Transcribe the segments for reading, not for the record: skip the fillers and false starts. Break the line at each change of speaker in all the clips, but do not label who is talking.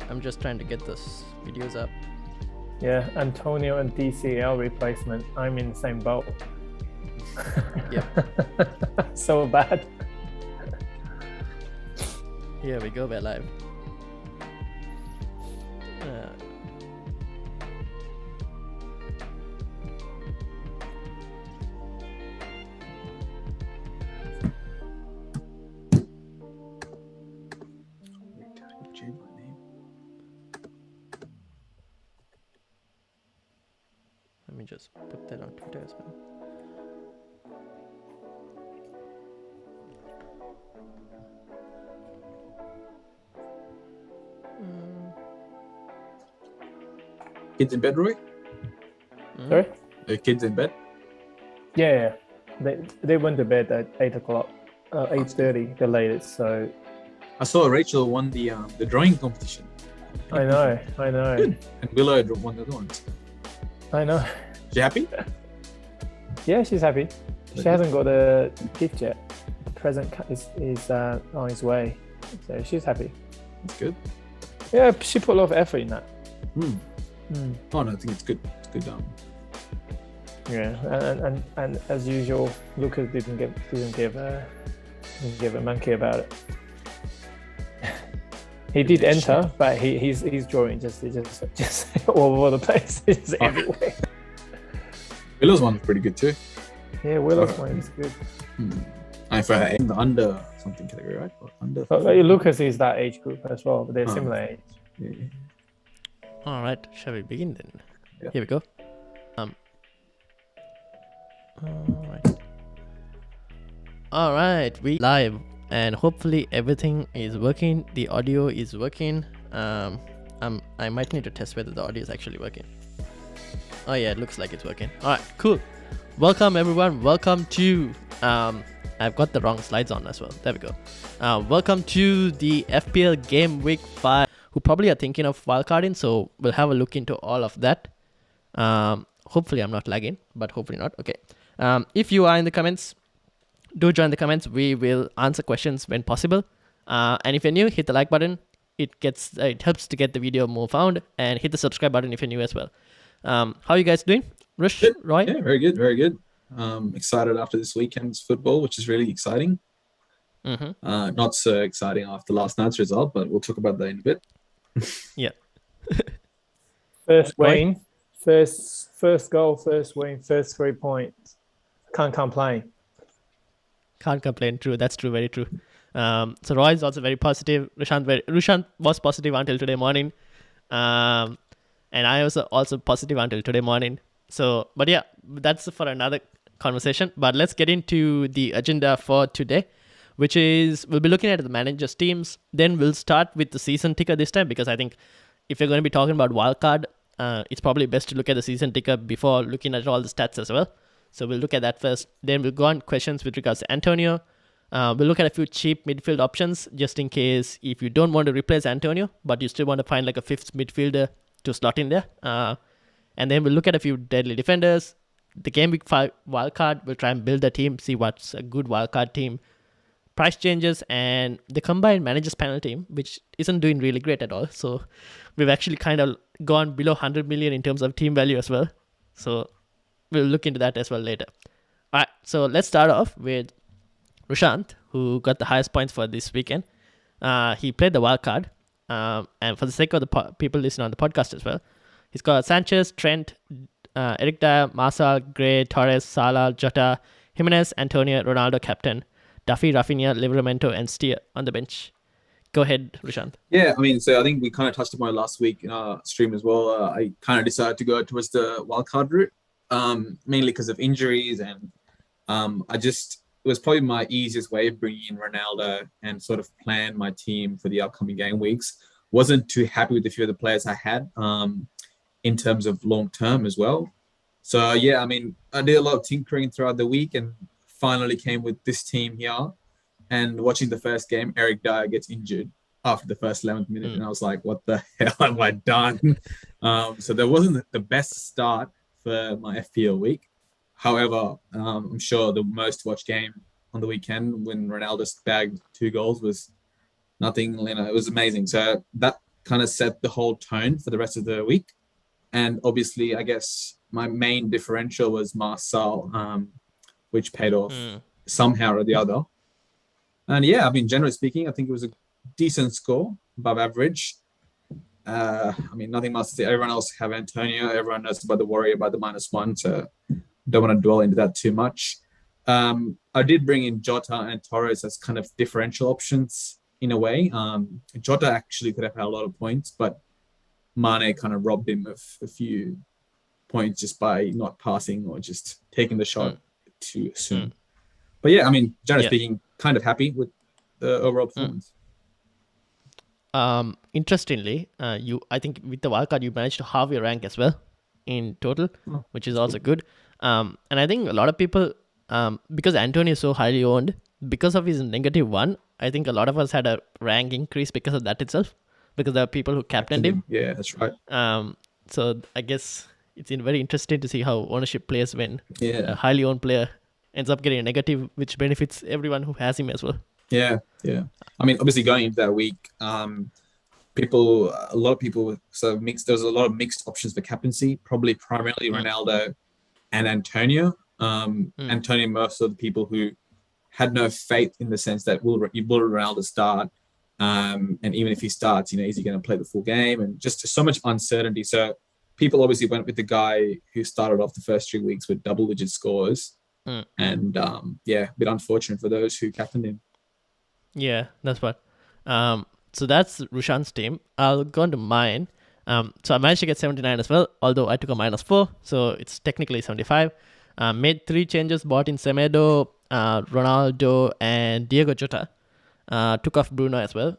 I'm just trying to get those videos up.
Yeah, Antonio and DCL replacement. I'm in the same boat.
Yep.
So bad.
Here we go, we're live. Let me just put that on Twitter as well.
Kids in bed, Roy?
Sorry?
Are kids in bed?
Yeah. They went to bed at 8 o'clock, 8:30, the latest. So
I saw Rachel won the drawing competition.
I know.
Good. And Willow won the other one.
I know.
She happy?
Yeah, she's happy. She hasn't got a gift yet. The present is on its way, so she's happy.
That's good.
Yeah, she put a lot of effort in that.
Oh no, I think it's good. It's good.
Yeah, and as usual, Lucas didn't give a monkey about it. He did enter, but his drawing just all over the place. It's everywhere.
Willow's one's pretty good too.
Yeah, Willow's one is good.
And for her in the under something category, right? Or under.
Lucas is that age group as well, but they're similar age.
Yeah.
All right, shall we begin then?
Yeah.
Here we go. All right, we live, and hopefully everything is working. The audio is working. I might need to test whether the audio is actually working. Oh yeah, it looks like it's working. All right, cool. Welcome everyone. Welcome to I've got the wrong slides on as well. There we go. Welcome to the FPL Gameweek 5. Who probably are thinking of wildcarding, so we'll have a look into all of that. Hopefully I'm not lagging, but hopefully not. Okay. If you are in the comments, do join the comments. We will answer questions when possible. And if you're new, hit the like button. It helps to get the video more found, and hit the subscribe button if you're new as well. How are you guys doing? Rush, Roy?
Yeah, very good, very good. Excited after this weekend's football, which is really exciting. Not so exciting after last night's result, but we'll talk about that in a bit.
Yeah.
First win, first goal, first win, first 3 points. Can't complain.
Can't complain. True. That's true. Very true. So Roy is also very positive. Rushant was positive until today morning. And I was also positive until today morning. So, but yeah, that's for another conversation. But let's get into the agenda for today, which is we'll be looking at the managers' teams. Then we'll start with the season ticker this time, because I think if you're going to be talking about wildcard, it's probably best to look at the season ticker before looking at all the stats as well. So we'll look at that first. Then we'll go on questions with regards to Antonio. We'll look at a few cheap midfield options, just in case if you don't want to replace Antonio, but you still want to find like a fifth midfielder to slot in there. And then we'll look at a few deadly defenders. The Game Week 5 wildcard, we'll try and build a team, see what's a good wildcard team. Price changes, and the combined managers panel team, which isn't doing really great at all. So we've actually kind of gone below 100 million in terms of team value as well. So we'll look into that as well later. All right, so let's start off with Rushant, who got the highest points for this weekend. He played the wild card, and for the sake of the people listening on the podcast as well, he's got Sanchez, Trent, Eric Dyer, Marcel, Gray, Torres, Salah, Jota, Jimenez, Antonio, Ronaldo, captain, Duffy, Rafinha, Livramento, and Steer on the bench. Go ahead, Rushant.
Yeah, I mean, so I think we kind of touched upon it last week in our stream as well. I kind of decided to go towards the wildcard route, mainly because of injuries, and it was probably my easiest way of bringing in Ronaldo and sort of plan my team for the upcoming game weeks. Wasn't too happy with a few of the players I had in terms of long term as well. So yeah, I mean, I did a lot of tinkering throughout the week and finally came with this team here. And watching the first game, Eric Dyer gets injured after the first 11th minute. And I was like, what the hell have I done? So that wasn't the best start for my FPL week. However, I'm sure the most watched game on the weekend when Ronaldo bagged 2 goals was nothing, it was amazing. So that kind of set the whole tone for the rest of the week. And obviously, I guess my main differential was Marcel, which paid off somehow or the other. And yeah, I mean, generally speaking, I think it was a decent score, above average. I mean, nothing much to say. Everyone else have Antonio. Everyone knows about the Warrior, about the -1. So don't want to dwell into that too much. I did bring in Jota and Torres as kind of differential options in a way. Jota actually could have had a lot of points, but Mane kind of robbed him of a few points just by not passing or just taking the shot too soon. But yeah, I mean, generally speaking, kind of happy with the overall performance.
Interestingly, I think with the wildcard you managed to halve your rank as well in total, which is also good. And I think a lot of people, because Antonio is so highly owned, because of his -1, I think a lot of us had a rank increase because of that itself, because there are people who captained him.
Yeah, that's right.
So I guess it's very interesting to see how ownership plays when
Yeah.
a highly owned player ends up getting a negative, which benefits everyone who has him as well.
Yeah. I mean, obviously going into that week, a lot of people sort of mixed. There was a lot of mixed options for captaincy, probably primarily Ronaldo and Antonio. Antonio, most of the people who had no faith in the sense that will Ronaldo start, and even if he starts, is he going to play the full game, and just so much uncertainty. So people obviously went with the guy who started off the first 3 weeks with double-digit scores, and a bit unfortunate for those who captained him.
Yeah, that's what. So that's Rushan's team. I'll go on to mine. So I managed to get 79 as well, although I took a -4, so it's technically 75. Made 3 changes, bought in Semedo, Ronaldo, and Diego Jota. Took off Bruno as well.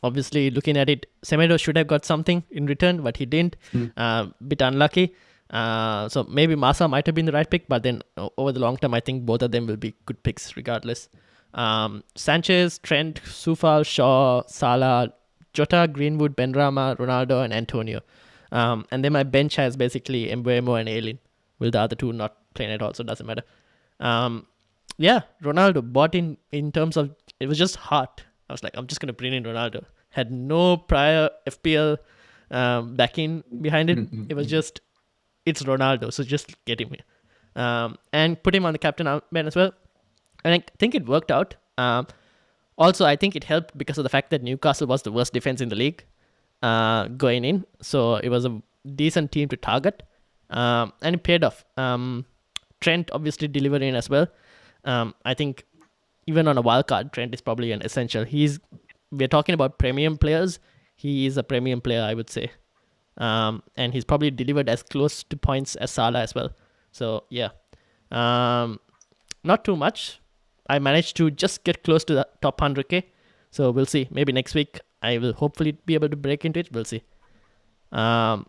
Obviously, looking at it, Semedo should have got something in return, but he didn't. Bit unlucky. So maybe Massa might have been the right pick, but then over the long term, I think both of them will be good picks regardless. Sanchez, Trent, Soufal, Shaw, Salah, Jota, Greenwood, Benrahma, Ronaldo, and Antonio. And then my bench has basically Mbeumo and Aylin, with the other two not playing at all, so it doesn't matter. Ronaldo bought in terms of, it was just heart. I was like, I'm just going to bring in Ronaldo. Had no prior FPL backing behind it. It was just, it's Ronaldo, so just get him here. And put him on the captain armband as well. And I think it worked out. Also, I think it helped because of the fact that Newcastle was the worst defense in the league going in. So it was a decent team to target. And it paid off. Trent obviously delivered in as well. I think even on a wildcard, Trent is probably an essential. We're talking about premium players. He is a premium player, I would say. And he's probably delivered as close to points as Salah as well. So, yeah. Not too much. I managed to just get close to the top 100k. So, we'll see. Maybe next week, I will hopefully be able to break into it. We'll see. So,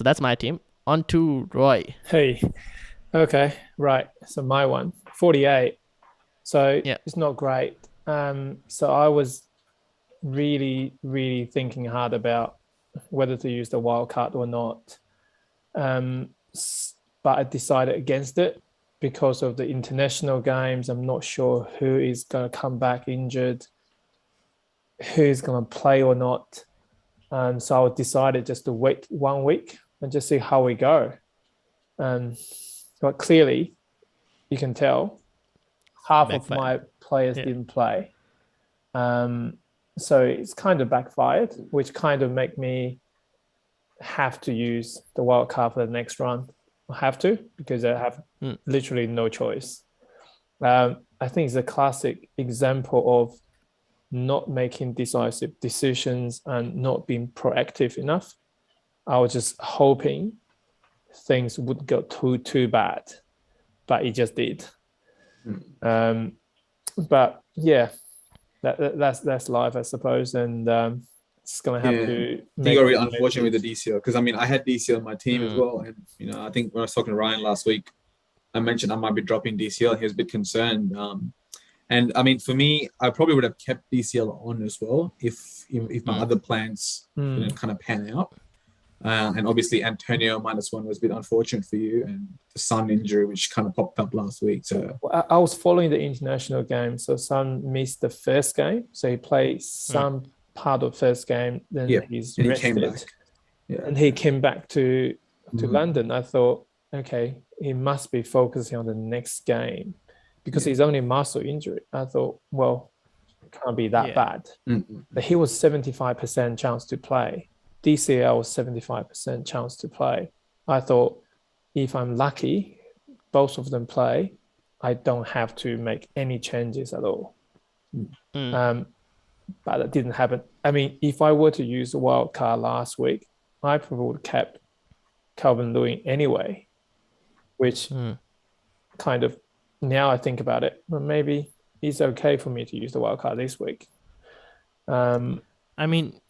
that's my team. On to Roy.
Hey. Okay, right. So my one, 48. So It's not great. So I was really, really thinking hard about whether to use the wildcard or not. But I decided against it because of the international games. I'm not sure who is going to come back injured, who's going to play or not. So I decided just to wait 1 week and just see how we go. But clearly, you can tell half of my players didn't play. So it's kind of backfired, which kind of make me have to use the wild card for the next round. I have to, because I have literally no choice. I think it's a classic example of not making decisive decisions and not being proactive enough. I was just hoping things would go too bad, but it just did. But yeah, that's life, I suppose, and it's gonna have to.
You got really unfortunate with the DCL, because I mean I had DCL on my team as well, and I think when I was talking to Ryan last week, I mentioned I might be dropping DCL. He was a bit concerned, and I mean for me, I probably would have kept DCL on as well if my other plans didn't kind of pan out. And obviously Antonio -1 was a bit unfortunate for you, and the Son injury, which kind of popped up last week. So
I was following the international game. So Son missed the first game, so he played some part of first game. Then he's
and he
rested,
came back. Yeah.
and he came back to London. I thought, okay, he must be focusing on the next game because he's only muscle injury. I thought, well, it can't be that bad. But he was 75% chance to play. DCL was 75% chance to play. I thought, if I'm lucky, both of them play, I don't have to make any changes at all. But that didn't happen. I mean, if I were to use the wild card last week, I probably would have kept Calvin Lewin anyway, which kind of, now I think about it, well, maybe it's okay for me to use the wild card this week.
I mean,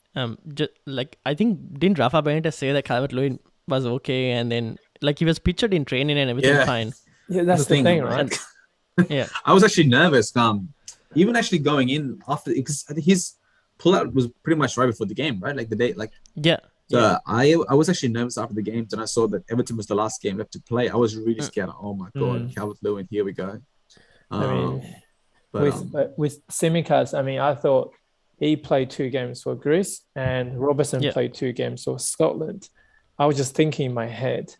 just like, I think, didn't Rafa Benitez say that Calvert Lewin was okay, and then like he was pictured in training and everything fine?
Yeah, that's the thing, right?
Yeah,
I was actually nervous. Even actually going in after, because I think his pullout was pretty much right before the game, right? Like the day, like So I was actually nervous after the games, and I saw that Everton was the last game left to play. I was really scared. Oh my god, Calvert Lewin, here we go.
I mean, with Tsimikas, I mean, I thought he played 2 games for Greece and Robertson played 2 games for Scotland. I was just thinking in my head,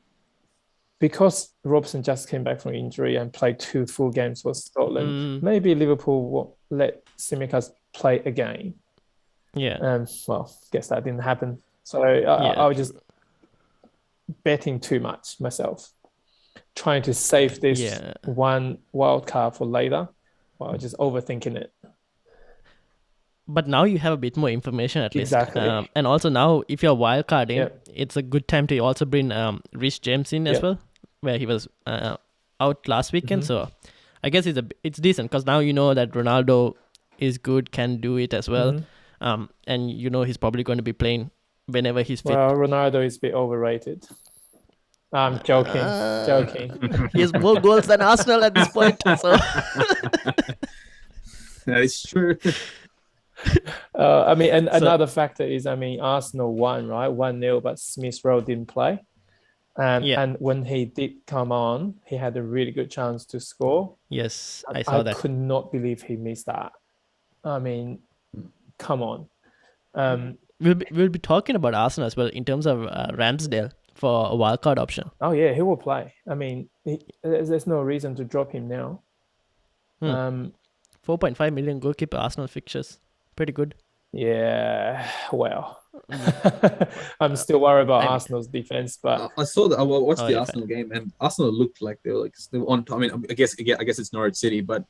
because Robertson just came back from injury and played 2 full games for Scotland, maybe Liverpool will let Tsimikas play again. Well, guess that didn't happen. So I was just betting too much myself, trying to save this one wild card for later, while just overthinking it.
But now you have a bit more information at least.
Exactly.
And also now, if you're wild carding, it's a good time to also bring Rhys James in as well, where he was out last weekend. So I guess it's decent because now you know that Ronaldo is good, can do it as well. And you know he's probably going to be playing whenever he's fit.
Well, Ronaldo is a bit overrated. I'm joking.
He has more goals than Arsenal at this point. So
that is true.
I mean, and another factor is, I mean, Arsenal won, right? 1-0, but Smith Rowe didn't play. And when he did come on, he had a really good chance to score.
Yes, I saw that.
I could not believe he missed that. I mean, come on.
We'll be talking about Arsenal as well in terms of Ramsdale for a wildcard option.
Oh, yeah, he will play. I mean, there's no reason to drop him now.
4.5 million goalkeeper Arsenal fixtures. Pretty good.
Yeah, well, I'm still worried about Arsenal's defense, but
I saw that. I watched the Arsenal game, and Arsenal looked like they were on top. I mean, I guess it's Norwich City, but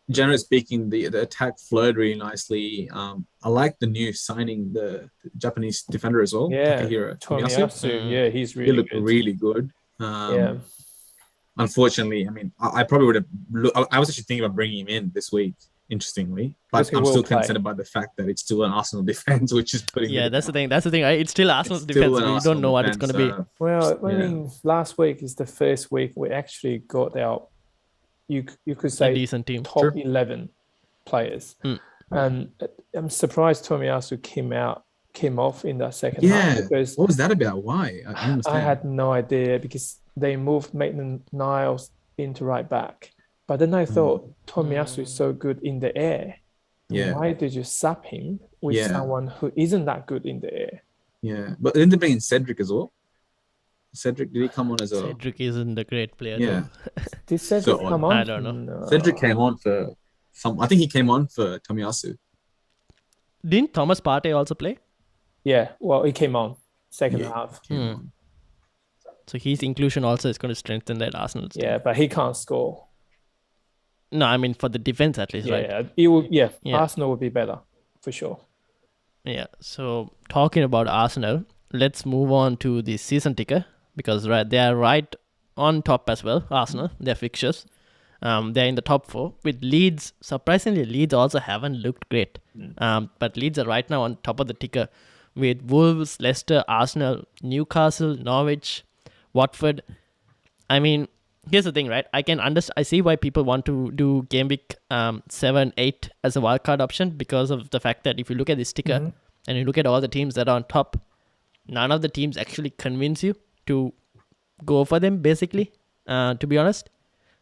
generally speaking, the attack flowed really nicely. I like the new signing, the Japanese defender as well.
Yeah,
Tomiyasu.
Yeah, he's really
looked really good. Unfortunately, I mean, I probably would have. I was actually thinking about bringing him in this week. Interestingly, but I'm still concerned about the fact that it's still an Arsenal defense, which is putting.
Yeah, that's the thing. That's the thing, right? It's still Arsenal's defense. We don't know what it's going to be.
Well, I mean, last week is the first week we actually got our, you could say,
a decent team.
Top 11 players. And I'm surprised Tomiyasu came off in that second half. Because
what was that about? Why?
I had no idea, because they moved Maitland-Niles into right back. But then I thought Tomiyasu is so good in the air.
Yeah.
Why did you sub him with someone who isn't that good in the air?
Yeah. But didn't they bring in Cedric as well? Cedric, did he come on as a...
Cedric isn't a great player.
Yeah.
Did Cedric come on?
I don't know.
No.
Cedric came on for some... I think he came on for Tomiyasu.
Didn't Thomas Partey also play?
Yeah. Well, he came on second half.
So his inclusion also is going to strengthen that Arsenal team.
Yeah, but he can't score.
No, I mean for the defense at least, right?
It will, Arsenal would be better, for sure.
Yeah, so talking about Arsenal, let's move on to the season ticker, because they are right on top as well, Arsenal, their fixtures. They're in the top 4, with Leeds. Surprisingly, Leeds also haven't looked great. But Leeds are right now on top of the ticker, with Wolves, Leicester, Arsenal, Newcastle, Norwich, Watford. I mean, here's the thing, right? I see why people want to do game week 7, 8 as a wildcard option, because of the fact that if you look at this ticker and you look at all the teams that are on top, none of the teams actually convince you to go for them, basically, to be honest.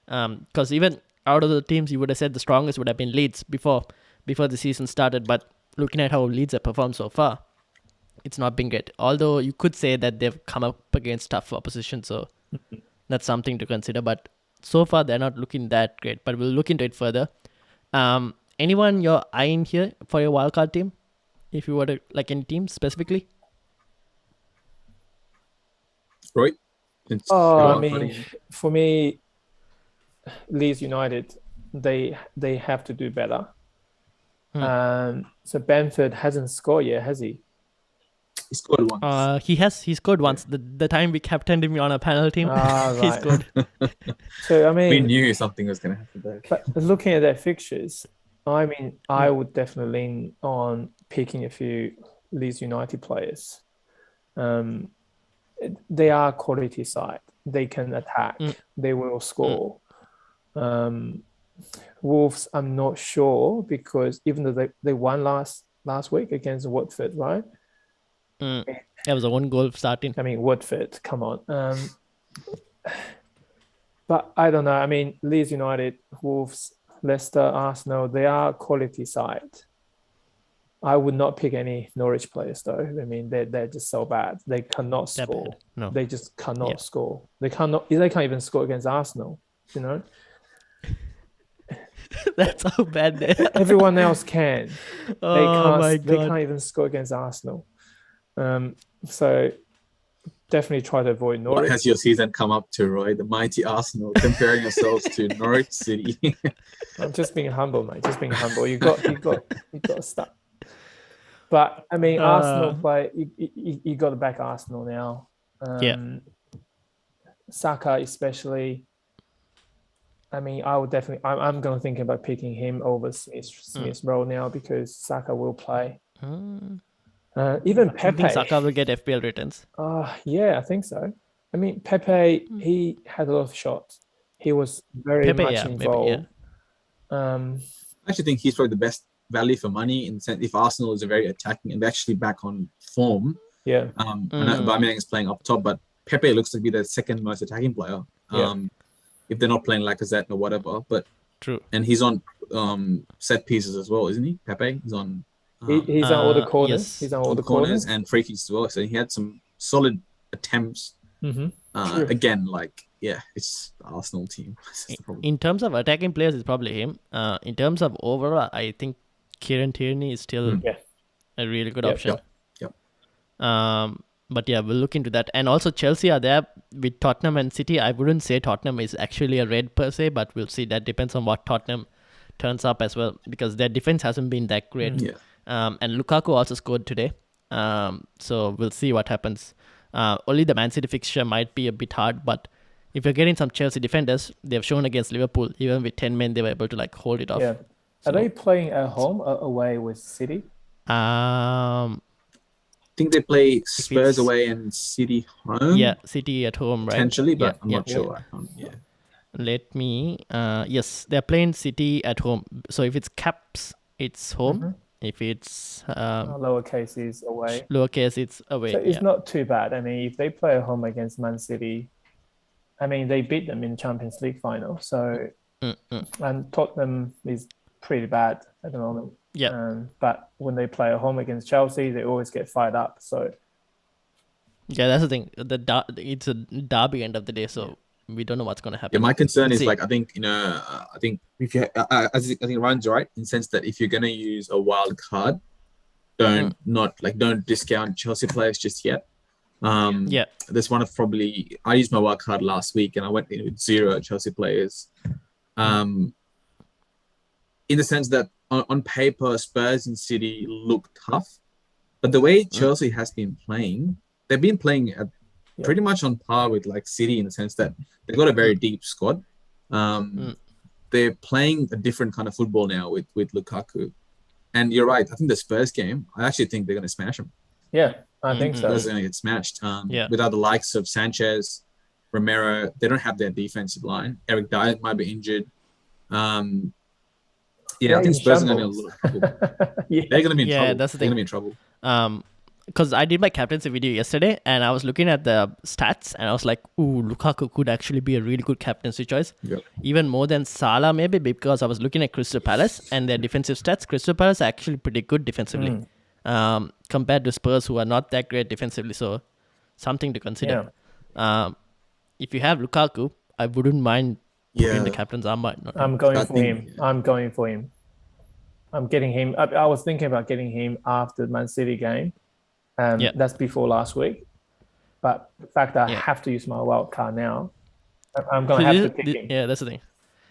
Because even out of the teams, you would have said the strongest would have been Leeds before the season started. But looking at how Leeds have performed so far, it's not been great. Although you could say that they've come up against tough opposition, so that's something to consider. But so far, they're not looking that great. But we'll look into it further. Anyone you're eyeing here for your wildcard team? If you were to like any team specifically?
Right?
I mean, for me, Leeds United, they have to do better. So Bamford hasn't scored yet, has he?
He scored once.
He scored once. The time we captained him on a panel team, he scored.
So I mean,
we knew something was going to happen there.
But looking at their fixtures, I mean, I would definitely lean on picking a few Leeds United players. They are a quality side. They can attack. They will score. Wolves, I'm not sure, because even though they won last week against Watford, right?
That was a one goal starting.
I mean, Watford, come on. But I don't know. I mean, Leeds United, Wolves, Leicester, Arsenal, they are a quality side. I would not pick any Norwich players, though. I mean, they're just so bad. They cannot score.
No.
They just cannot score. They can't even score against Arsenal, you know?
That's how bad they are.
Everyone else can.
My God.
They can't even score against Arsenal. So definitely try to avoid Norwich.
What has your season come up to, Roy? The mighty Arsenal, comparing yourselves to Norwich City.
I'm just being humble, mate. Just being humble. You got to stop. But I mean, Arsenal play. You got to back Arsenal now. Saka especially. I mean, I would definitely. I'm going to think about picking him over Smith's role now, because Saka will play. Even Pepe.
I think Saka will get FPL returns.
Yeah, I think so. I mean, Pepe, he had a lot of shots. He was very much involved.
I actually think he's probably the best value for money, in the sense if Arsenal is a very attacking and they're actually back on form.
Yeah.
Aubameyang is playing up top, but Pepe looks to be the second most attacking player. If they're not playing Lacazette or whatever, but
true.
And he's on set pieces as well, isn't he? Pepe, he's on.
He's on all the corners.
Yes.
He's on all the corners
and free kicks as well. So he had some solid attempts. Again, it's the Arsenal team.
In terms of attacking players, it's probably him. In terms of overall, I think Kieran Tierney is still a really good option. But yeah, we'll look into that. And also Chelsea are there with Tottenham and City. I wouldn't say Tottenham is actually a red per se, but we'll see. That depends on what Tottenham turns up as well, because their defense hasn't been that great. And Lukaku also scored today. So we'll see what happens. Only the Man City fixture might be a bit hard, but if you're getting some Chelsea defenders, they've shown against Liverpool, even with 10 men, they were able to hold it off.
Yeah. Are they playing at home or away with City?
I think they play Spurs away and City home.
Yeah, City at home, right?
Potentially, but I'm not sure.
Let me. Yes, they're playing City at home. So if it's caps, it's home. If it's
lowercase is away.
Lowercase, it's away.
So it's not too bad. I mean, if they play at home against Man City, I mean, they beat them in Champions League final. So and Tottenham is pretty bad at the moment. But when they play at home against Chelsea, they always get fired up. So
yeah, that's the thing. It's a derby end of the day, so we don't know what's going to happen.
Yeah, my concern is I think if you I think Ryan's right in the sense that if you're going to use a wild card, don't discount Chelsea players just yet. There's one of probably I used my wild card last week and I went in with 0 Chelsea players. In the sense that on paper, Spurs and City look tough, but the way Chelsea has been playing, they've been playing at pretty much on par with City in the sense that they've got a very deep squad. They're playing a different kind of football now with Lukaku. And you're right. I think the Spurs game, I actually think they're going to smash them.
Yeah, I think so.
Spurs are going to get smashed. Without the likes of Sanchez, Romero, they don't have their defensive line. Eric Dyer might be injured. I think Spurs are going to be in a lot of trouble. They're going to be in trouble.
That's the thing.
They're going to be in trouble.
because I did my captaincy video yesterday, and I was looking at the stats, and I was like, "Ooh, Lukaku could actually be a really good captaincy choice, even more than Salah, maybe." Because I was looking at Crystal Palace and their defensive stats. Crystal Palace are actually pretty good defensively, compared to Spurs, who are not that great defensively. So, something to consider. If you have Lukaku, I wouldn't mind putting the captain's armband.
I'm going for him. I'm going for him. I'm getting him. I was thinking about getting him after the Man City game. That's before last week. But the fact that I have to use my wild card now, I'm going to have to pick him.
Yeah, that's the thing.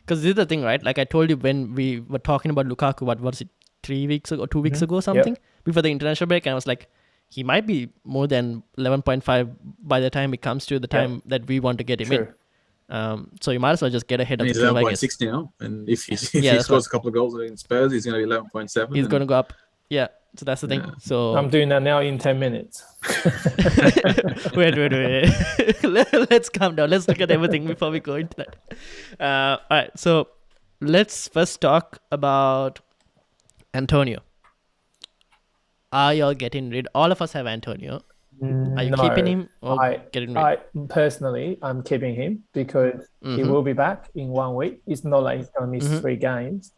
Because this is the thing, right? Like I told you when we were talking about Lukaku, what was it, 3 weeks ago, 2 weeks ago, something? Before the international break. And I was like, he might be more than 11.5 by the time it comes to the time that we want to get him in. So you might as well just get ahead of the
curve, 11.6 now. And if he scores a couple of goals against Spurs, he's going to be 11.7.
He's going to go up. Yeah. So that's the thing. So
I'm doing that now in 10 minutes.
wait. Let's calm down. Let's look at everything before we go into that. All right. So let's first talk about Antonio. Are y'all getting rid? All of us have Antonio. Are you keeping him or getting rid?
Personally, I'm keeping him because he will be back in 1 week. It's not like he's going to miss 3 games.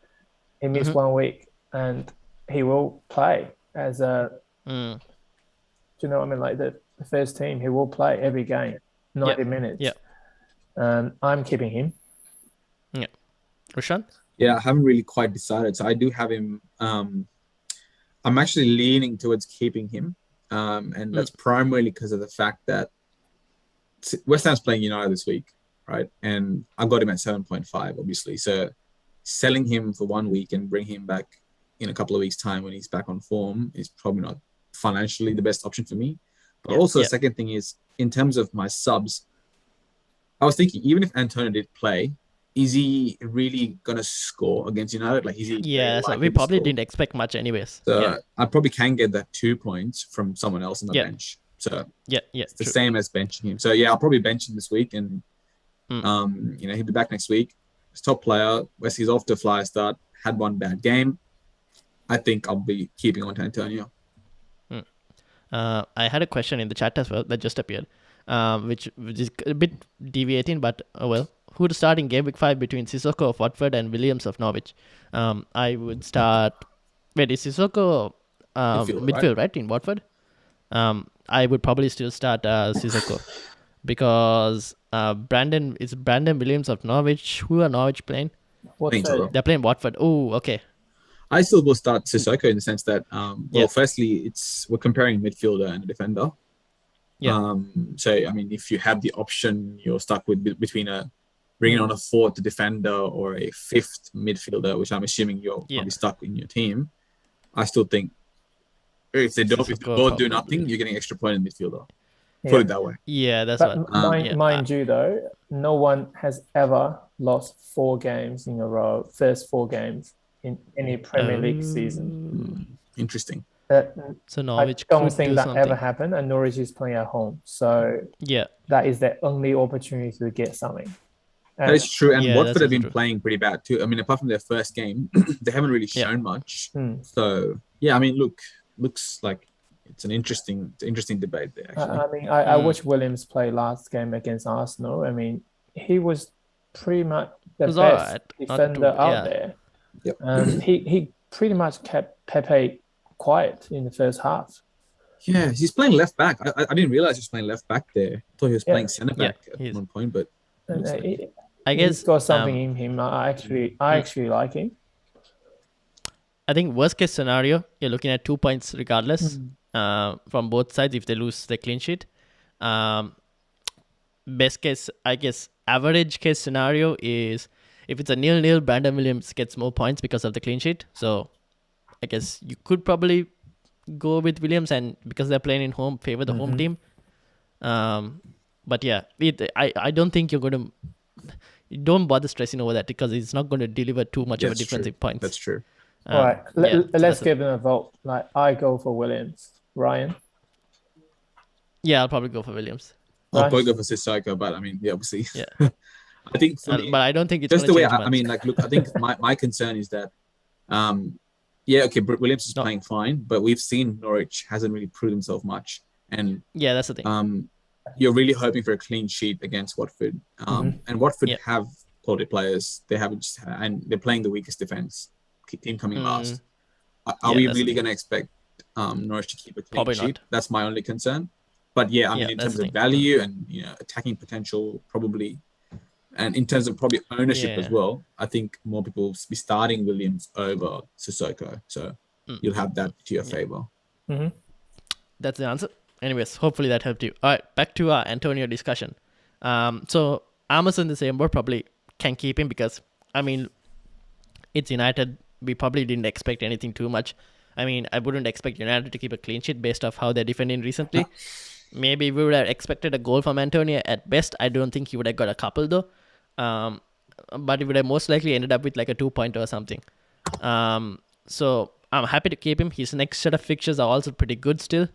He missed 1 week and he will play as a, do you know what I mean? Like the first team, he will play every game, 90 minutes. Yeah. I'm keeping him.
Yeah. Roshan?
Yeah, I haven't really quite decided. So I do have him. I'm actually leaning towards keeping him. And that's primarily because of the fact that West Ham's playing United this week, right? And I've got him at 7.5, obviously. So selling him for 1 week and bring him back in a couple of weeks' time when he's back on form is probably not financially the best option for me. But also the second thing is, in terms of my subs, I was thinking, even if Antonio did play, is he really going to score against United? Like, is he?
Yeah, so we probably didn't expect much anyways.
So I probably can get that 2 points from someone else on the bench. So it's the same as benching him. So I'll probably bench him this week, and he'll be back next week. He's top player. Wesley's off to a flyer start. Had one bad game. I think I'll be keeping on to Antonio.
I had a question in the chat as well that just appeared, which is a bit deviating, but who to start in Game Week 5 between Sissoko of Watford and Williams of Norwich? I would start... Wait, is Sissoko midfield, right, in Watford? I would probably still start Sissoko because Brandon Williams of Norwich. Who are Norwich playing? They're playing Watford. Oh, okay.
I still will start Sissoko in the sense that, firstly, we're comparing midfielder and a defender. Yeah. So, I mean, if you have the option, you're stuck with between bringing on a fourth defender or a fifth midfielder, which I'm assuming you're probably stuck in your team. I still think if they both do nothing, you're getting extra point in midfielder. Put it that way.
Yeah, that's
what. Mind you, though, no one has ever lost 4 games in a row, first 4 games in any Premier League season.
Interesting.
So Norwich
I don't think that ever happened, and Norwich is playing at home. So that is their only opportunity to get something.
That is true. And Watford have been playing pretty bad too. I mean, apart from their first game, they haven't really shown much. So, I mean, looks like it's an interesting debate there, actually.
I mean, I watched Williams play last game against Arsenal. I mean, he was pretty much the best defender out there. Yep. He pretty much kept Pepe quiet in the first half.
Yeah, he's playing left back. I didn't realize he was playing left back there. I thought he was playing centre back at one point, but
I guess he's got something in him. I actually like him.
I think worst case scenario, you're looking at 2 points regardless from both sides if they lose the clean sheet. Best case, I guess, average case scenario is if it's a 0-0, Brandon Williams gets more points because of the clean sheet. So I guess you could probably go with Williams, and because they're playing in home, favor the home team. But I don't think you're going to... Don't bother stressing over that because it's not going to deliver too much of a difference in points.
That's true.
All right, let's give them a vote. Like, I go for Williams. Ryan?
Yeah, I'll probably go for Williams.
I'll probably go for Sissoko, but I mean, obviously.
Yeah.
I think for me,
but I don't think it's
just the way
much.
I mean, like, look, I think my concern is that Yeah, okay, Williams is playing fine, but we've seen Norwich hasn't really proved himself much. And
Yeah, that's the thing.
you're really hoping for a clean sheet against Watford. And Watford have quality players. They haven't just, and they're playing the weakest defense team coming last. Are we really going to expect Norwich to keep a clean sheet?
Not.
That's my only concern. But yeah, I mean, in terms of value and attacking potential, probably, and in terms of probably ownership as well, I think more people will be starting Williams over Sissoko. So you'll have that to your favor.
That's the answer. Anyways, hopefully that helped you. All right, back to our Antonio discussion. So Amazon the same board, probably can keep him because, I mean, it's United. We probably didn't expect anything too much. I mean, I wouldn't expect United to keep a clean sheet based off how they're defending recently. Maybe we would have expected a goal from Antonio at best. I don't think he would have got a couple though. But it would have most likely ended up with like a 2-pointer or something. So I'm happy to keep him. His next set of fixtures are also pretty good still.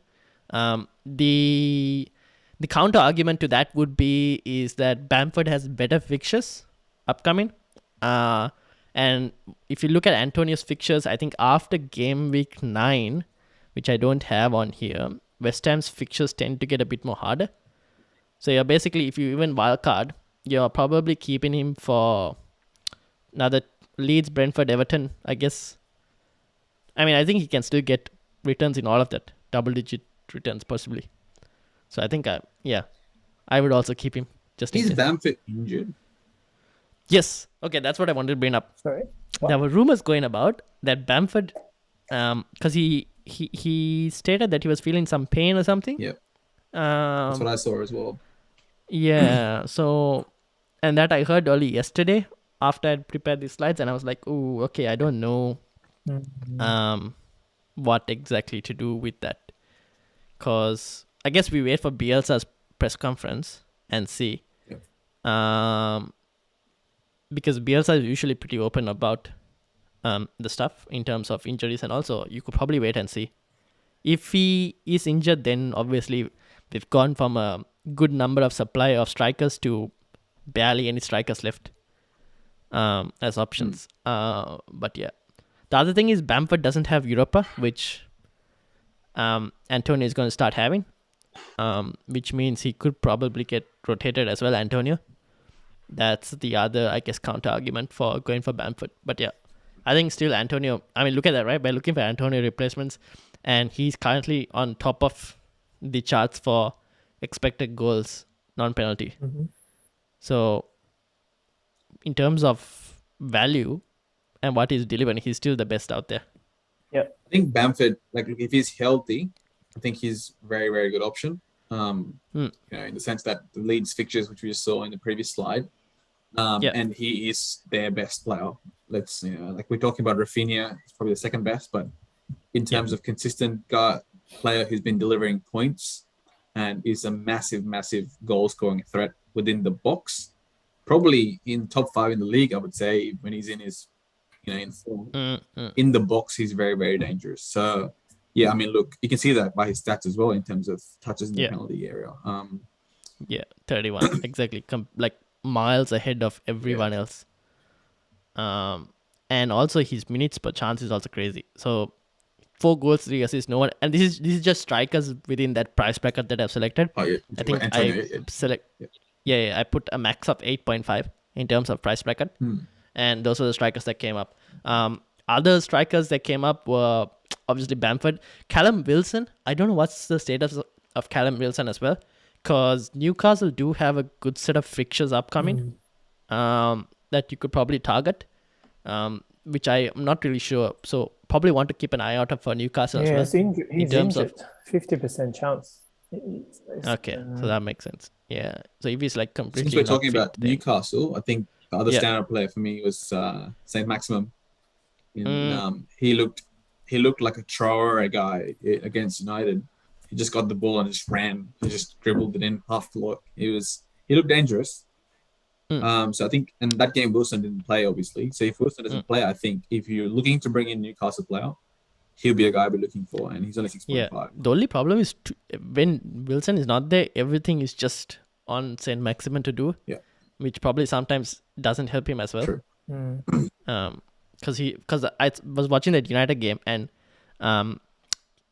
The counter argument to that would be is that Bamford has better fixtures upcoming. And if you look at Antonio's fixtures, I think after game week 9, which I don't have on here, West Ham's fixtures tend to get a bit more harder. So you're basically, if you even wildcard, you're probably keeping him for another Leeds, Brentford, Everton, I guess. I mean, I think he can still get returns in all of that. Double-digit returns, possibly. So I think, I would also keep him. Just
Is Bamford injured?
Yes. Okay, that's what I wanted to bring up.
Sorry?
There were rumors going about that Bamford, because he stated that he was feeling some pain or something.
Yeah. That's what I saw as well.
Yeah. So, and that I heard early yesterday after I prepared these slides, and I was like, oh, okay, I don't know what exactly to do with that. Because I guess we wait for Bielsa's press conference and see. Yeah. Because Bielsa is usually pretty open about the stuff in terms of injuries, and also you could probably wait and see. If he is injured, then obviously we've gone from a good number of supply of strikers to barely any strikers left as options. But yeah. The other thing is Bamford doesn't have Europa, which Antonio is going to start having, which means he could probably get rotated as well, Antonio. That's the other, I guess, counter argument for going for Bamford. But yeah, I think still Antonio, I mean, look at that, right? By looking for Antonio replacements, and he's currently on top of the charts for expected goals, non-penalty. So in terms of value and what he's delivering, he's still the best out there.
Yeah.
I think Bamford, like if he's healthy, I think he's very, very good option. In the sense that the Leeds fixtures, which we just saw in the previous slide, and he is their best player. Like we're talking about Rafinha, he's probably the second best, but in terms of consistent player who's been delivering points and is a massive, massive goal scoring threat within the box, probably in top 5 in the league, I would say, when he's in his, in form. In the box, he's very, very dangerous. So, yeah, I mean, look, you can see that by his stats as well in terms of touches in the penalty area.
31, exactly. Like miles ahead of everyone else. And also his minutes per chance is also crazy. So 4 goals, 3 assists, no one. And this is just strikers within that price bracket that I've selected. I think I put a max of 8.5 in terms of price bracket. And those are the strikers that came up. Other strikers that came up were obviously Bamford. Callum Wilson, I don't know what's the status of Callum Wilson as well, because Newcastle do have a good set of fixtures upcoming that you could probably target, which I am not really sure. So probably want to keep an eye out for Newcastle as well.
He's injured. 50% chance.
Okay, so that makes sense. Yeah. So if he's like completely
Since we're talking about Newcastle, I think the other standout player for me was Saint Maximum. He looked like a thrower guy against United. He just got the ball and just ran. He just dribbled it in half block. He looked dangerous. So I think, and that game Wilson didn't play obviously. So if Wilson doesn't play, I think if you're looking to bring in Newcastle player, he'll be a guy we're looking for, and he's only 6.5.
Yeah. The only problem is when Wilson is not there, everything is just on Saint Maximin to do.
Yeah.
Which probably sometimes doesn't help him as well.
True.
because I was watching that United game, and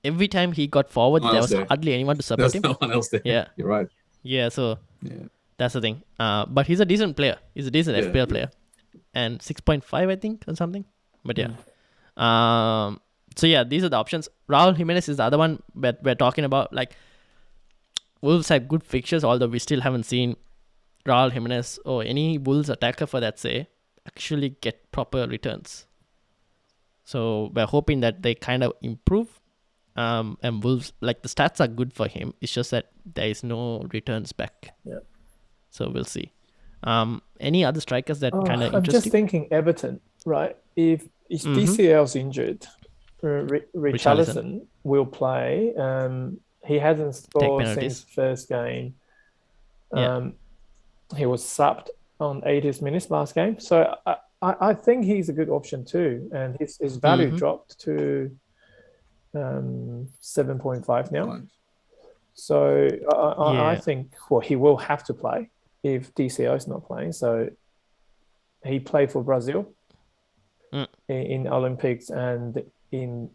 every time he got forward, there was hardly anyone to support him.
No one else there.
Yeah,
you're right.
Yeah, so that's the thing. But he's a decent player. He's a decent FPL player, and 6.5 I think or something. But yeah, so yeah, these are the options. Raul Jimenez is the other one that we're talking about. Like, Wolves have good fixtures, although we still haven't seen Raul Jimenez or any Wolves attacker for that actually get proper returns. So we're hoping that they kind of improve. And Wolves, like, the stats are good for him. It's just that there is no returns back.
Yeah.
So we'll see. Any other strikers that kind of
I'm
interesting?
just thinking Everton, right? If DCL's injured, Richarlison will play. He hasn't scored since first game. He was subbed on 80 minutes last game. So I think he's a good option too. And his value dropped to 7.5 now. So I think he will have to play if DCL is not playing. So he played for Brazil in Olympics and did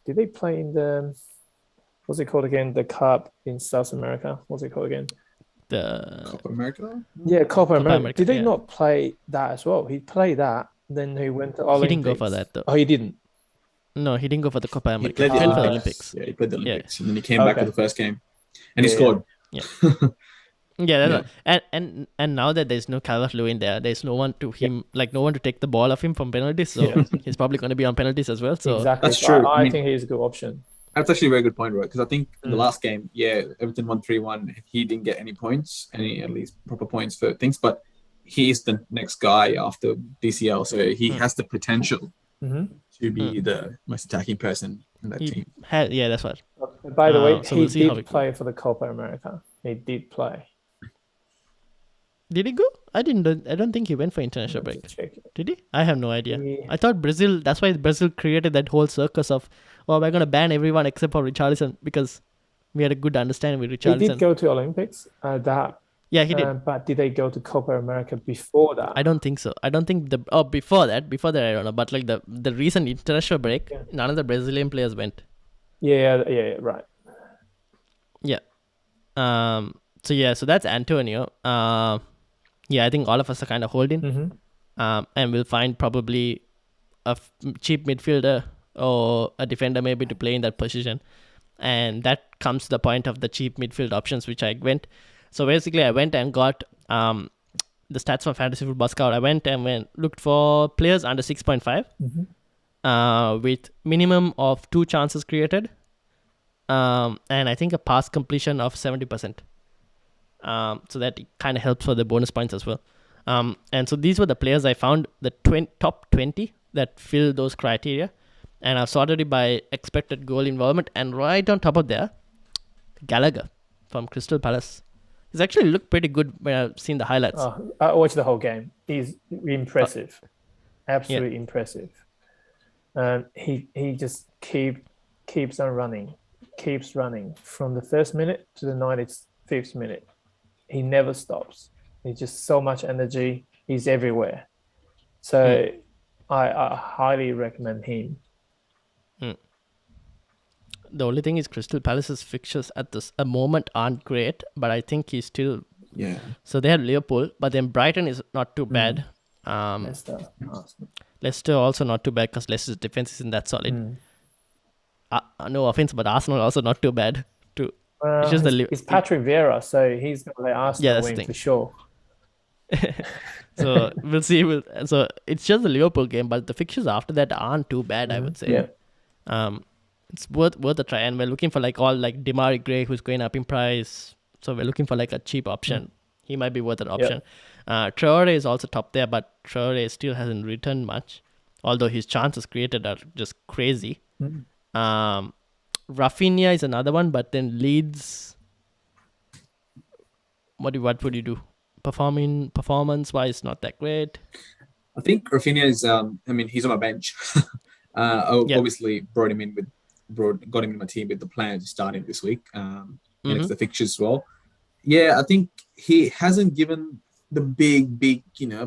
they play in the, what's it called again? The Cup in South America. What's it called again?
The
Copa America?
Yeah, Copa America. Did they not play that as well? He played that, then he went to Olympics.
He didn't go for that though.
Oh, he didn't?
No, he didn't go for the Copa America.
He played
for the Olympics.
Yeah, he played the Olympics. And then he came back for the first game. And he scored.
Yeah. And now that there's no Calvert-Lewin there's no one to no one to take the ball off him from penalties. So he's probably going to be on penalties as well. So
exactly.
That's true.
I think he's a good option.
That's actually a very good point, right? Because I think in the last game, Everton won 3-1. He didn't get any points, at least proper points for things. But he is the next guy after DCL. So he has the potential to be the most attacking person in that team.
That's what.
By the way, he did play for the Copa America. He did play.
Did he go? I don't think he went for international break. Did he? I have no idea.
Yeah.
I thought Brazil. That's why Brazil created that whole circus of, we're going to ban everyone except for Richarlison because we had a good understanding with Richarlison.
He did go to Olympics.
Yeah, he did.
But did they go to Copa America before that?
I don't think so. I don't think before that I don't know. But like the recent international break, none of the Brazilian players went.
Yeah, right.
Yeah. So that's Antonio. I think all of us are kind of holding. And we'll find probably a cheap midfielder or a defender maybe to play in that position. And that comes to the point of the cheap midfield options, which I went. So basically, I went and got the stats from Fantasy Football Scout. I went and looked for players under 6.5 with minimum of 2 chances created. And I think a pass completion of 70%. So that kind of helps for the bonus points as well. And so these were the players I found, the top 20 that fill those criteria. And I've sorted it by expected goal involvement. And right on top of there, Gallagher from Crystal Palace. He's actually looked pretty good when I've seen the highlights.
I watched the whole game. He's impressive. Absolutely impressive. And he just keeps on running. Keeps running from the first minute to the 95th minute. He never stops. He's just so much energy. He's everywhere. So I highly recommend him.
The only thing is Crystal Palace's fixtures at this moment aren't great, but I think he's still...
Yeah.
So they have Liverpool, but then Brighton is not too bad. Leicester also not too bad because Leicester's defense isn't that solid. No offense, but Arsenal also not too bad too.
It's just it's Patrick Vieira, so he's going to let Arsenal win for sure.
So we'll see. So it's just the Liverpool game, but the fixtures after that aren't too bad, I would say.
Yeah.
It's worth a try, and we're looking for Demarai Gray, who's going up in price. So we're looking for a cheap option. He might be worth an option. Traore is also top there, but Traore still hasn't returned much, although his chances created are just crazy. Rafinha is another one, but then Leeds. What would you do? Performance-wise, not that great.
I think Rafinha is. He's on my bench. Obviously got him in my team with the plan to start him this week. And it's the fixtures as well. Yeah, I think he hasn't given the big,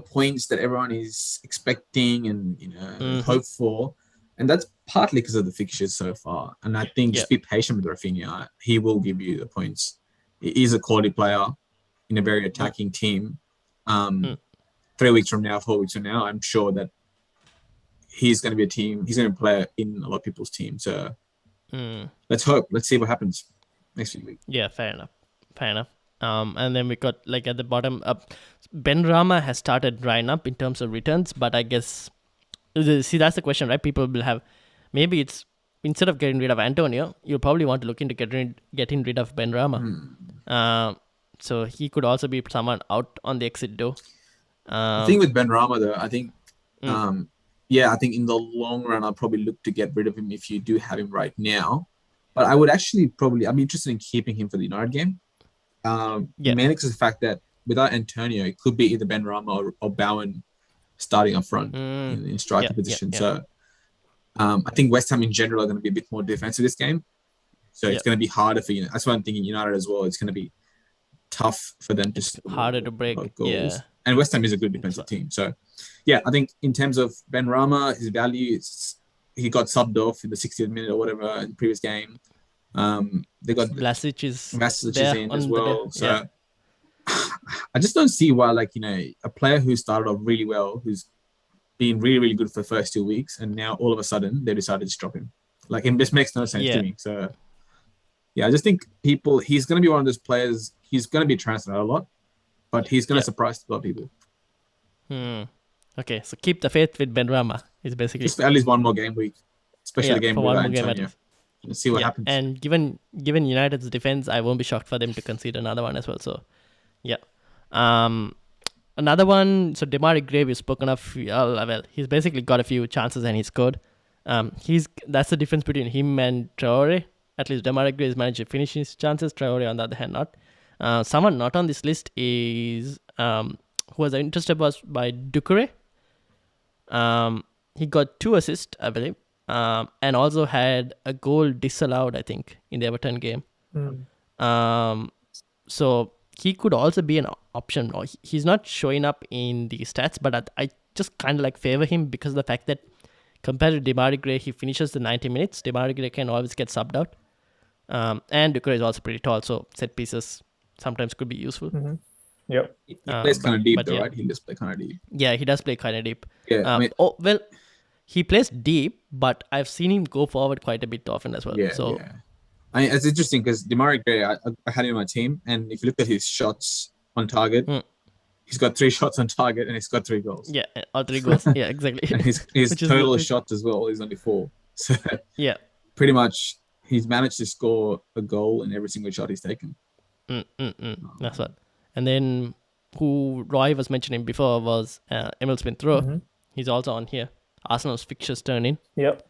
points that everyone is expecting and hope for. And that's partly because of the fixtures so far. And I think just be patient with Rafinha. He will give you the points. He is a quality player in a very attacking team. 3 weeks from now, 4 weeks from now, I'm sure that he's going to be he's going to play in a lot of people's teams. So let's hope. Let's see what happens next few weeks.
Yeah, fair enough. And then we got like at the bottom, Ben Rama has started drying up in terms of returns, but I guess, see, that's the question, right? People will have, maybe it's, instead of getting rid of Antonio, you'll probably want to look into getting rid of Ben Rama. So he could also be someone out on the exit door.
The thing with Ben Rama, though, I think, I think in the long run, I'll probably look to get rid of him if you do have him right now. But I would actually I'm interested in keeping him for the United game. Mainly because of the fact that without Antonio, it could be either Ben Rama or Bowen starting up front in striker position. So I think West Ham in general are going to be a bit more defensive this game. So it's going to be harder for That's why I'm thinking United as well. It's going to be tough for them to
harder to break goals. Yeah.
And West Ham is a good defensive team. So I think in terms of Ben Rama, his value, he got subbed off in the 60th minute or whatever in the previous game. They got
Vlasic is
in as well. So I just don't see why, a player who started off really well, who's been really, really good for the first 2 weeks, and now all of a sudden they decided to drop him. It just makes no sense to me. So I just think he's going to be one of those players. He's going to be transferred a lot, but he's going to surprise a lot of people.
Okay, so keep the faith with Ben Rama. Is basically
just for at least one more game week, especially the game with Antonio. Let's see what happens.
And given United's defense, I won't be shocked for them to concede another one as well. So, another one. So Demarai Gray, we've spoken of. Well, he's basically got a few chances and he scored. That's the difference between him and Traore. At least Demarai Gray has managed to finish his chances. Traore, on the other hand, not. Someone not on this list is who was interested by Doucouré. He got 2 assists, I believe. And also had a goal disallowed, I think, in the Everton game. So he could also be an option. He's not showing up in the stats, but I just kind of favor him because of the fact that compared to Demarai Gray, he finishes the 90 minutes. Demarai Gray can always get subbed out. And Doucouré is also pretty tall, so set pieces sometimes could be useful.
Yep.
He plays kind of deep, though, right? He does play kind of deep.
Yeah, he does play kind of deep.
Yeah.
He plays deep, but I've seen him go forward quite a bit often as well.
It's interesting because Demarai Gray, I had him on my team, and if you look at his shots on target, he's got 3 shots on target and he's got 3 goals.
Yeah, all 3 goals. Yeah, exactly.
And his total shots as well is only 4. So pretty much he's managed to score a goal in every single shot he's taken.
That's what. And then who Roy was mentioning before was Emil Smith-Rowe. He's also on here. Arsenal's fixtures turn in.
Yep.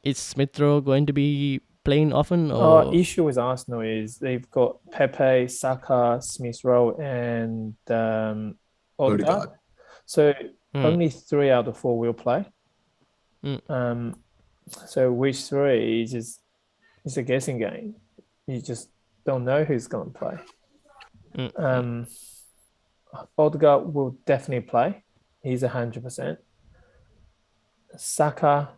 Is Smith-Rowe going to be playing often? Or
issue with Arsenal is they've got Pepe, Saka, Smith-Rowe, and Odegaard. So only 3 out of 4 will play. So which 3 is just it's a guessing game. You just don't know who's going to play. Odegaard will definitely play. He's 100%. Saka,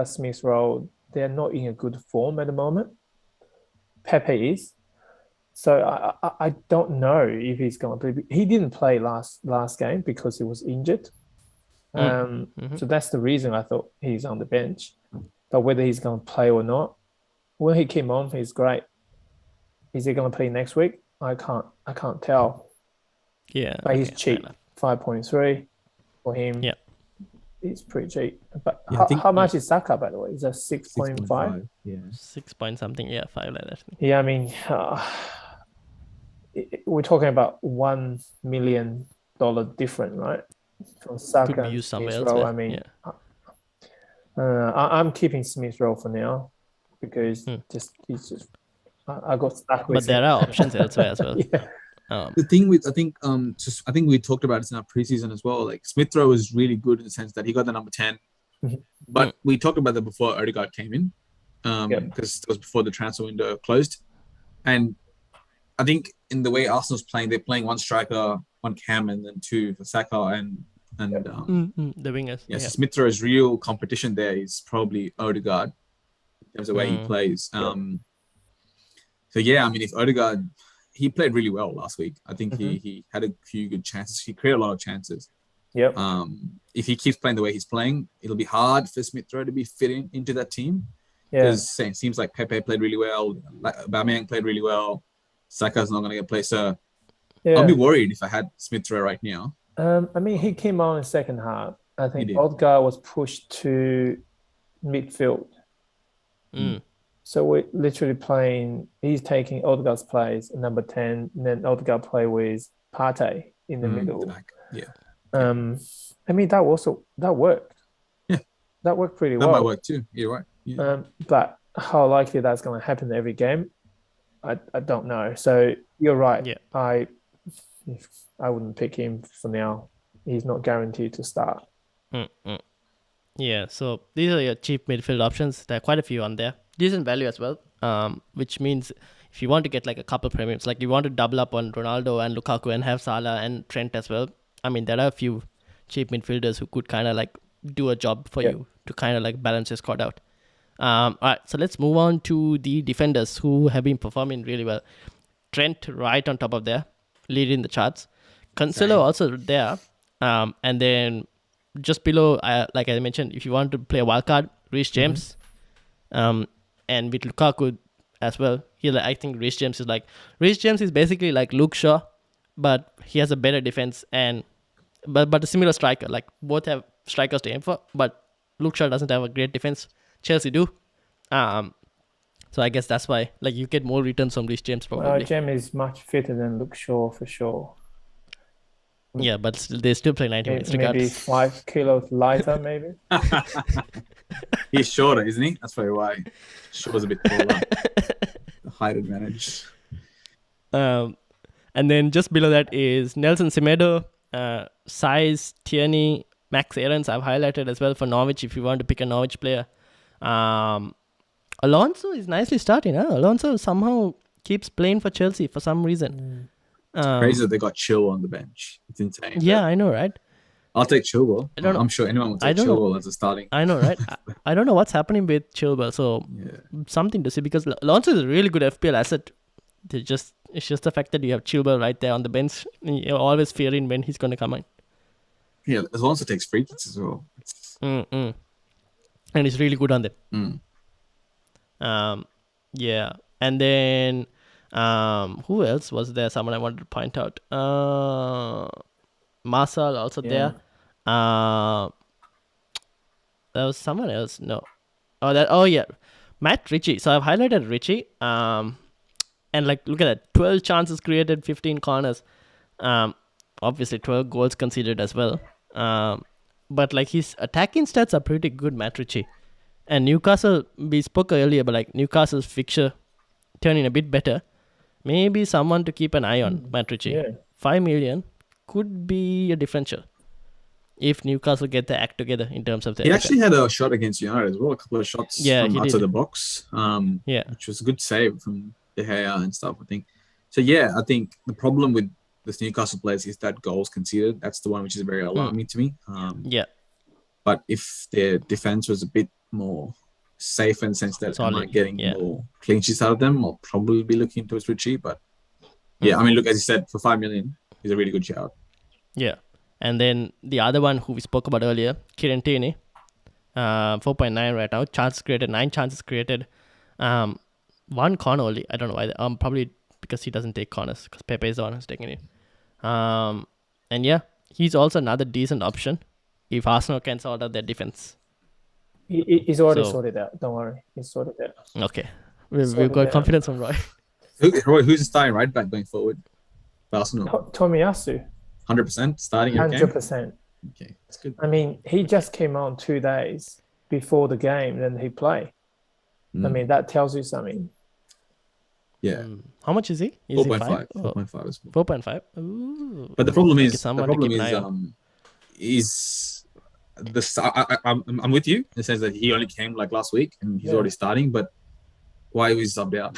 Smith-Rowe, they're not in a good form at the moment. Pepe is. So I don't know if he's going to play. He didn't play last game because he was injured. So that's the reason I thought he's on the bench. But whether he's going to play or not, when he came on, he's great. Is he going to play next week? I can't tell.
Yeah.
But he's cheap. 5.3 for him.
Yeah.
It's pretty cheap. But how much is Saka, by the way? Is that 6.5?
Yeah.
6 point something. Yeah, 5 like that.
Yeah, we're talking about $1 million different, right? From Saka
could be used somewhere else.
I'm keeping Smith-Rowe for now because I got stuck with.
But there are options elsewhere as well.
The thing with I think we talked about this in our preseason as well. Smith-Rowe was really good in the sense that he got the number 10, but we talked about that before Odegaard came in, because it was before the transfer window closed, and I think in the way Arsenal's playing, they're playing one striker, one cam, and then two for Saka and
the wingers.
yeah. So Smith Rowe's real competition there is probably Odegaard in terms of the way he plays. So yeah, I mean, if Odegaard, he played really well last week. I think he had a few good chances. He created a lot of chances.
Yep.
If he keeps playing the way he's playing, it'll be hard for Smith Rowe to be fitting into that team.
Yeah.
Because it seems like Pepe played really well, like Aubameyang played really well. Saka's not going to get played, so I'll be worried if I had Smith Rowe right now.
I mean, he came on in the second half. I think Odegaard was pushed to midfield. So we're literally playing. He's taking Odegaard's place, number 10, and then Odegaard play with Partey in the middle.
The back. Yeah.
I mean, that worked.
Yeah,
that worked pretty well.
That might work too. You're right. Yeah.
But how likely that's going to happen every game, I don't know. So you're right.
Yeah.
I wouldn't pick him for now. He's not guaranteed to start.
Yeah. So these are your cheap midfield options. There are quite a few on there. Decent value as well. Which means if you want to get like a couple premiums, like you want to double up on Ronaldo and Lukaku and have Salah and Trent as well. I mean, there are a few cheap midfielders who could kind of like do a job for you to kind of like balance your squad out. All right, so let's move on to the defenders who have been performing really well. Trent right on top of there, leading the charts. Cancelo also there. And then just below, like I mentioned, if you want to play a wildcard, Reece James. And with Lukaku as well. I think Reece James is basically like Luke Shaw, but he has a better defense and but a similar striker. Like both have strikers to aim for, but Luke Shaw doesn't have a great defense. Chelsea do. So I guess that's why like you get more returns from Reece James probably.
James is much fitter than Luke Shaw for sure.
Yeah, but they still play 90 minutes regardless.
Maybe 5 kilos lighter, maybe.
He's shorter, isn't he? That's probably why Shaw's a bit taller. The height advantage.
And then just below that is Nelson Semedo, Size, Tierney, Max Aarons I've highlighted as well for Norwich if you want to pick a Norwich player. Alonso is nicely starting. Alonso somehow keeps playing for Chelsea for some reason.
It's crazy that they got Chilwell on the bench. It's insane.
Yeah, I know, right?
I'll take Chilwell. I'm sure anyone will take Chilwell as a starting.
I know, right? I don't know what's happening with Chilwell, so something to see because Alonso is a really good FPL asset. It's just the fact that you have Chilwell right there on the bench. You're always fearing when he's going to come in.
Yeah, Alonso takes free kicks as well.
And he's really good on them. Yeah, and then who else was there? Someone I wanted to point out. Marcel also there. There was someone else. No. Matt Ritchie. So I've highlighted Ritchie. And like look at that. 12 chances created, 15 corners. Obviously 12 goals conceded as well. But like his attacking stats are pretty good, Matt Ritchie. And Newcastle, we spoke earlier, but like Newcastle's fixture turning a bit better. Maybe someone to keep an eye on, Matt Ritchie.
Yeah.
5 million could be a differential if Newcastle get their act together in terms of their.
He actually had a shot against United as well, a couple of shots from outside the box, which was a good save from De Gea and stuff, I think. So yeah, I think the problem with this Newcastle players is that goals conceded. That's the one which is very alarming to me. But if their defense was a bit more safe in the sense that I'm not getting more clean sheets out of them, I'll probably be looking towards Ritchie. But yeah, I mean, look, as you said, for 5 million, he's a really good shout. Yeah.
And then the other one who we spoke about earlier, Kieran Tierney, 4.9 right now. Chances created, 9 chances created. 1 corner only. I don't know why. Probably because he doesn't take corners because Pepe is the one who's taking it. And yeah, he's also another decent option if Arsenal can sort out their defense.
He's already sorted out. Don't worry. He's sorted out.
Okay. We've got confidence from Roy.
Roy, who's the starting right back going forward for Arsenal?
Tomiyasu.
100% starting
100%.
Okay, that's good.
I mean, he just came on 2 days before the game, and he played. I mean, that tells you something.
Yeah.
How much is he?
4.5. 4.5 is
4.5. Ooh.
But the problem is, I'm with you in the sense that he only came like last week and he's already starting. But why was he subbed out?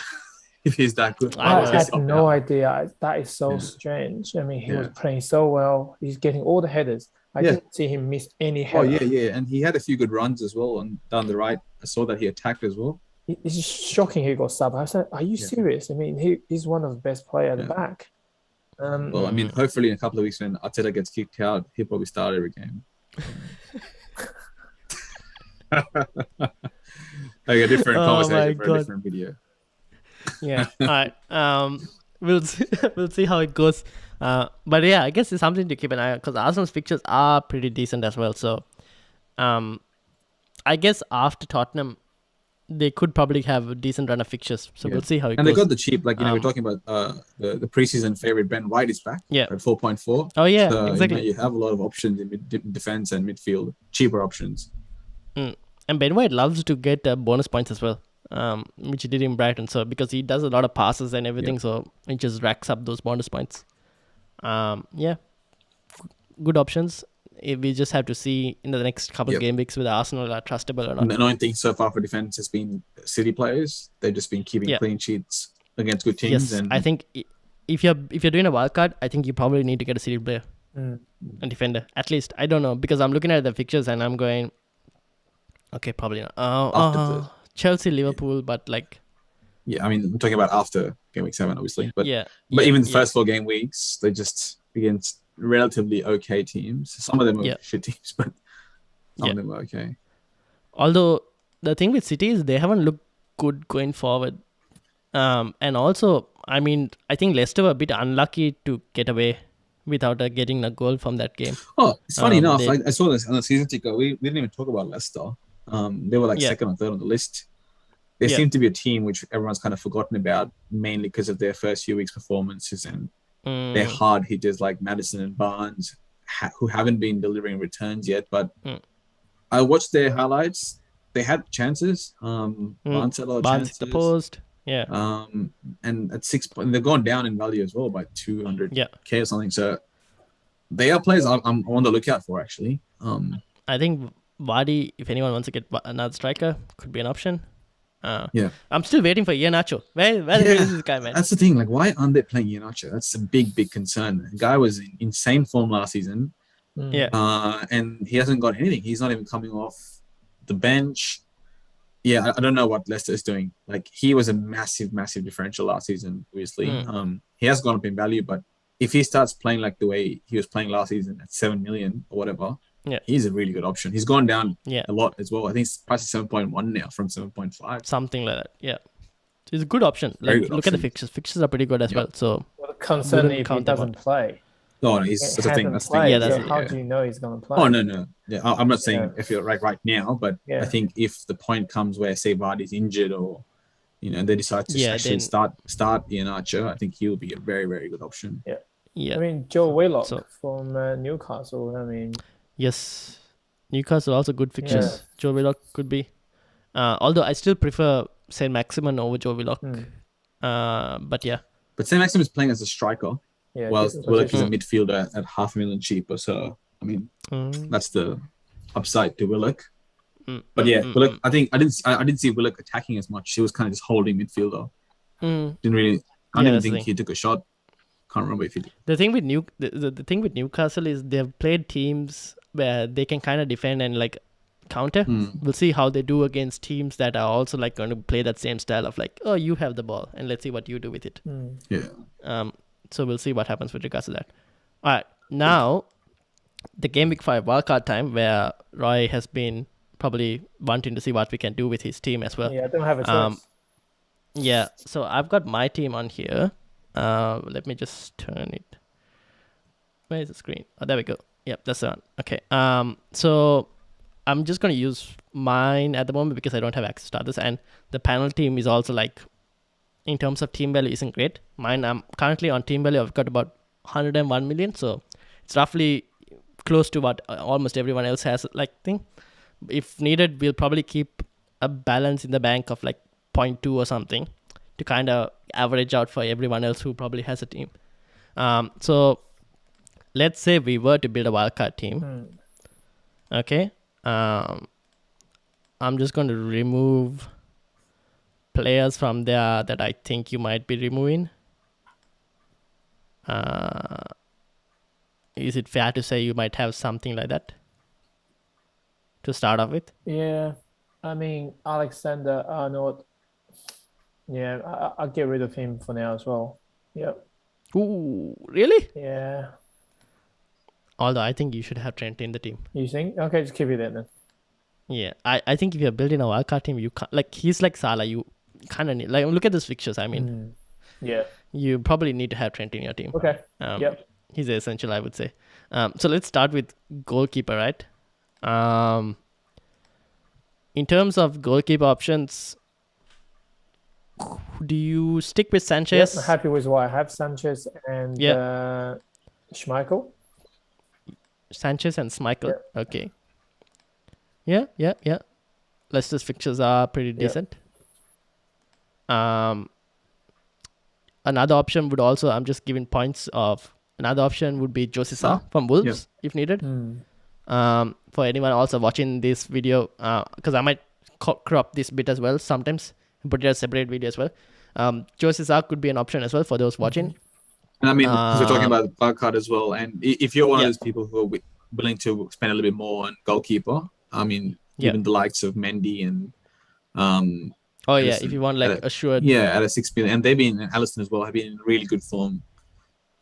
if he's that good.
I
I
know.
had no idea. That is so strange. I mean, he was playing so well. He's getting all the headers. I didn't see him miss any header.
Oh yeah, and he had a few good runs as well. And down the right, I saw that he attacked as well.
It's just shocking he got subbed. I said, "Are you serious?" I mean, he's one of the best players at the back.
Well, I mean, hopefully in a couple of weeks when Arteta gets kicked out, he'll probably start every game. Like a different conversation for a different video.
Yeah. All right. We'll see how it goes. But yeah, I guess it's something to keep an eye on because Arsenal's fixtures are pretty decent as well. So, I guess after Tottenham, they could probably have a decent run of fixtures. So we'll see how it goes.
And they got the cheap, like we're talking about the preseason favorite Ben White is back.
Yeah.
At 4.4.
Oh yeah,
so,
exactly.
You have a lot of options in defense and midfield, cheaper options.
And Ben White loves to get bonus points as well, which he did in Brighton. So because he does a lot of passes and everything, so it just racks up those bonus points. Yeah, good options. We just have to see in the next couple of game weeks whether Arsenal are trustable or not.
The annoying thing so far for defense has been City players. They've just been keeping clean sheets against good teams.
Yes,
and
I think if you're doing a wildcard, I think you probably need to get a City player, a defender at least. I don't know because I'm looking at the fixtures and I'm going, okay, probably not. Chelsea, Liverpool, but like.
Yeah, I mean, I'm talking about after game week 7, obviously. But
but
even the first 4 game weeks, they just against relatively okay teams. Some of them are shit teams, but some of them are okay.
Although the thing with City is they haven't looked good going forward. And also, I mean, I think Leicester were a bit unlucky to get away without getting a goal from that game.
Oh, it's funny enough. I saw this on the season ticker. We didn't even talk about Leicester. They were like second or third on the list. They seem to be a team which everyone's kind of forgotten about, mainly because of their first few weeks' performances and their hard hitters like Maddison and Barnes, who haven't been delivering returns yet. But I watched their highlights. They had chances. Barnes had a lot of chances.
The post. Yeah.
And at 6 points, they've gone down in value as well by 200k or something. So they are players I'm on the lookout for, actually.
I think Vardy, if anyone wants to get another striker, could be an option. I'm still waiting for Iheanacho. Where is this guy, man?
That's the thing. Like, why aren't they playing Iheanacho? That's a big concern. The guy was in insane form last season. And he hasn't got anything. He's not even coming off the bench. Yeah, I don't know what Leicester is doing. Like, he was a massive differential last season, obviously. He has gone up in value, but if he starts playing like the way he was playing last season at 7 million or whatever, he's a really good option. He's gone down a lot as well. I think his price is 7.1 now from 7.5.
Something like that. Yeah. It's a good option. Like, look at the fixtures. Fixtures are pretty good as well. So
the concern if he doesn't play.
No, that's the thing.
That's the thing. How do you know he's going to play?
Oh, no. Yeah, I'm not saying if you're right now, but I think if the point comes where, say, Vardy's injured or, they decide to actually start Iheanacho, I think he'll be a very, very good option.
Yeah.
I mean, Joe Willock from Newcastle. I mean,
yes, Newcastle also good fixtures. Joe Willock could be. Although I still prefer Saint Maximin over Joe Willock. But yeah.
But Saint Maximin is playing as a striker. Yeah, while Willock is a midfielder at $500,000 cheaper. So, I mean, that's the upside to Willock. But Willock, I didn't see Willock attacking as much. He was kind of just holding midfielder. I didn't think he took a shot. Can't remember if he did.
The thing with the thing with Newcastle is they've played teams where they can kind of defend and like counter. We'll see how they do against teams that are also like going to play that same style of like, oh, you have the ball and let's see what you do with it. So we'll see what happens with regards to that. All right, now the Game Week 5 wildcard time where Roy has been probably wanting to see what we can do with his team as well.
Yeah, I don't have a choice.
So I've got my team on here. Let me just turn it. Where is the screen? Oh, there we go. Yep, that's the one. Okay. So I'm just going to use mine at the moment because I don't have access to others. And the panel team is also like, in terms of team value, isn't great. Mine, I'm currently on team value. I've got about 101 million. So it's roughly close to what almost everyone else has like thing. If needed, we'll probably keep a balance in the bank of like 0.2 or something to kind of average out for everyone else who probably has a team. So let's say we were to build a wildcard team. Okay. I'm just going to remove players from there that I think you might be removing. Is it fair to say you might have something like that to start off with?
Yeah, I mean Alexander Arnold. Yeah, I'll get rid of him for now as well. Yep.
Ooh, really?
Yeah.
Although I think you should have Trent in the team.
You think? Okay, just keep it in then.
Yeah, I think if you're building a wildcard team, you can't, like, he's like Salah. You kind of need, like, look at these fixtures. I mean,
Yeah.
you probably need to have Trent in your team.
Okay. Yep.
He's essential, I would say. So let's start with goalkeeper, right? In terms of goalkeeper options, do you stick with Sanchez?
Yep, I'm happy with what I have. Sanchez and Schmeichel.
Sanchez and Schmeichel. Okay. Yeah. Leicester's fixtures are pretty decent. Another option would also, I'm just giving points of, another option would be Josisa from Wolves if needed. For anyone also watching this video, because I might crop this bit as well sometimes, put it as a separate video as well. Josisa could be an option as well for those watching.
And I mean, because we're talking about Wildcard as well, and if you're one of those people who are willing to spend a little bit more on goalkeeper, I mean, even the likes of Mendy and Alisson,
if you want like assured,
at a 6 million, and they've been, and Alisson as well, have been in really good form.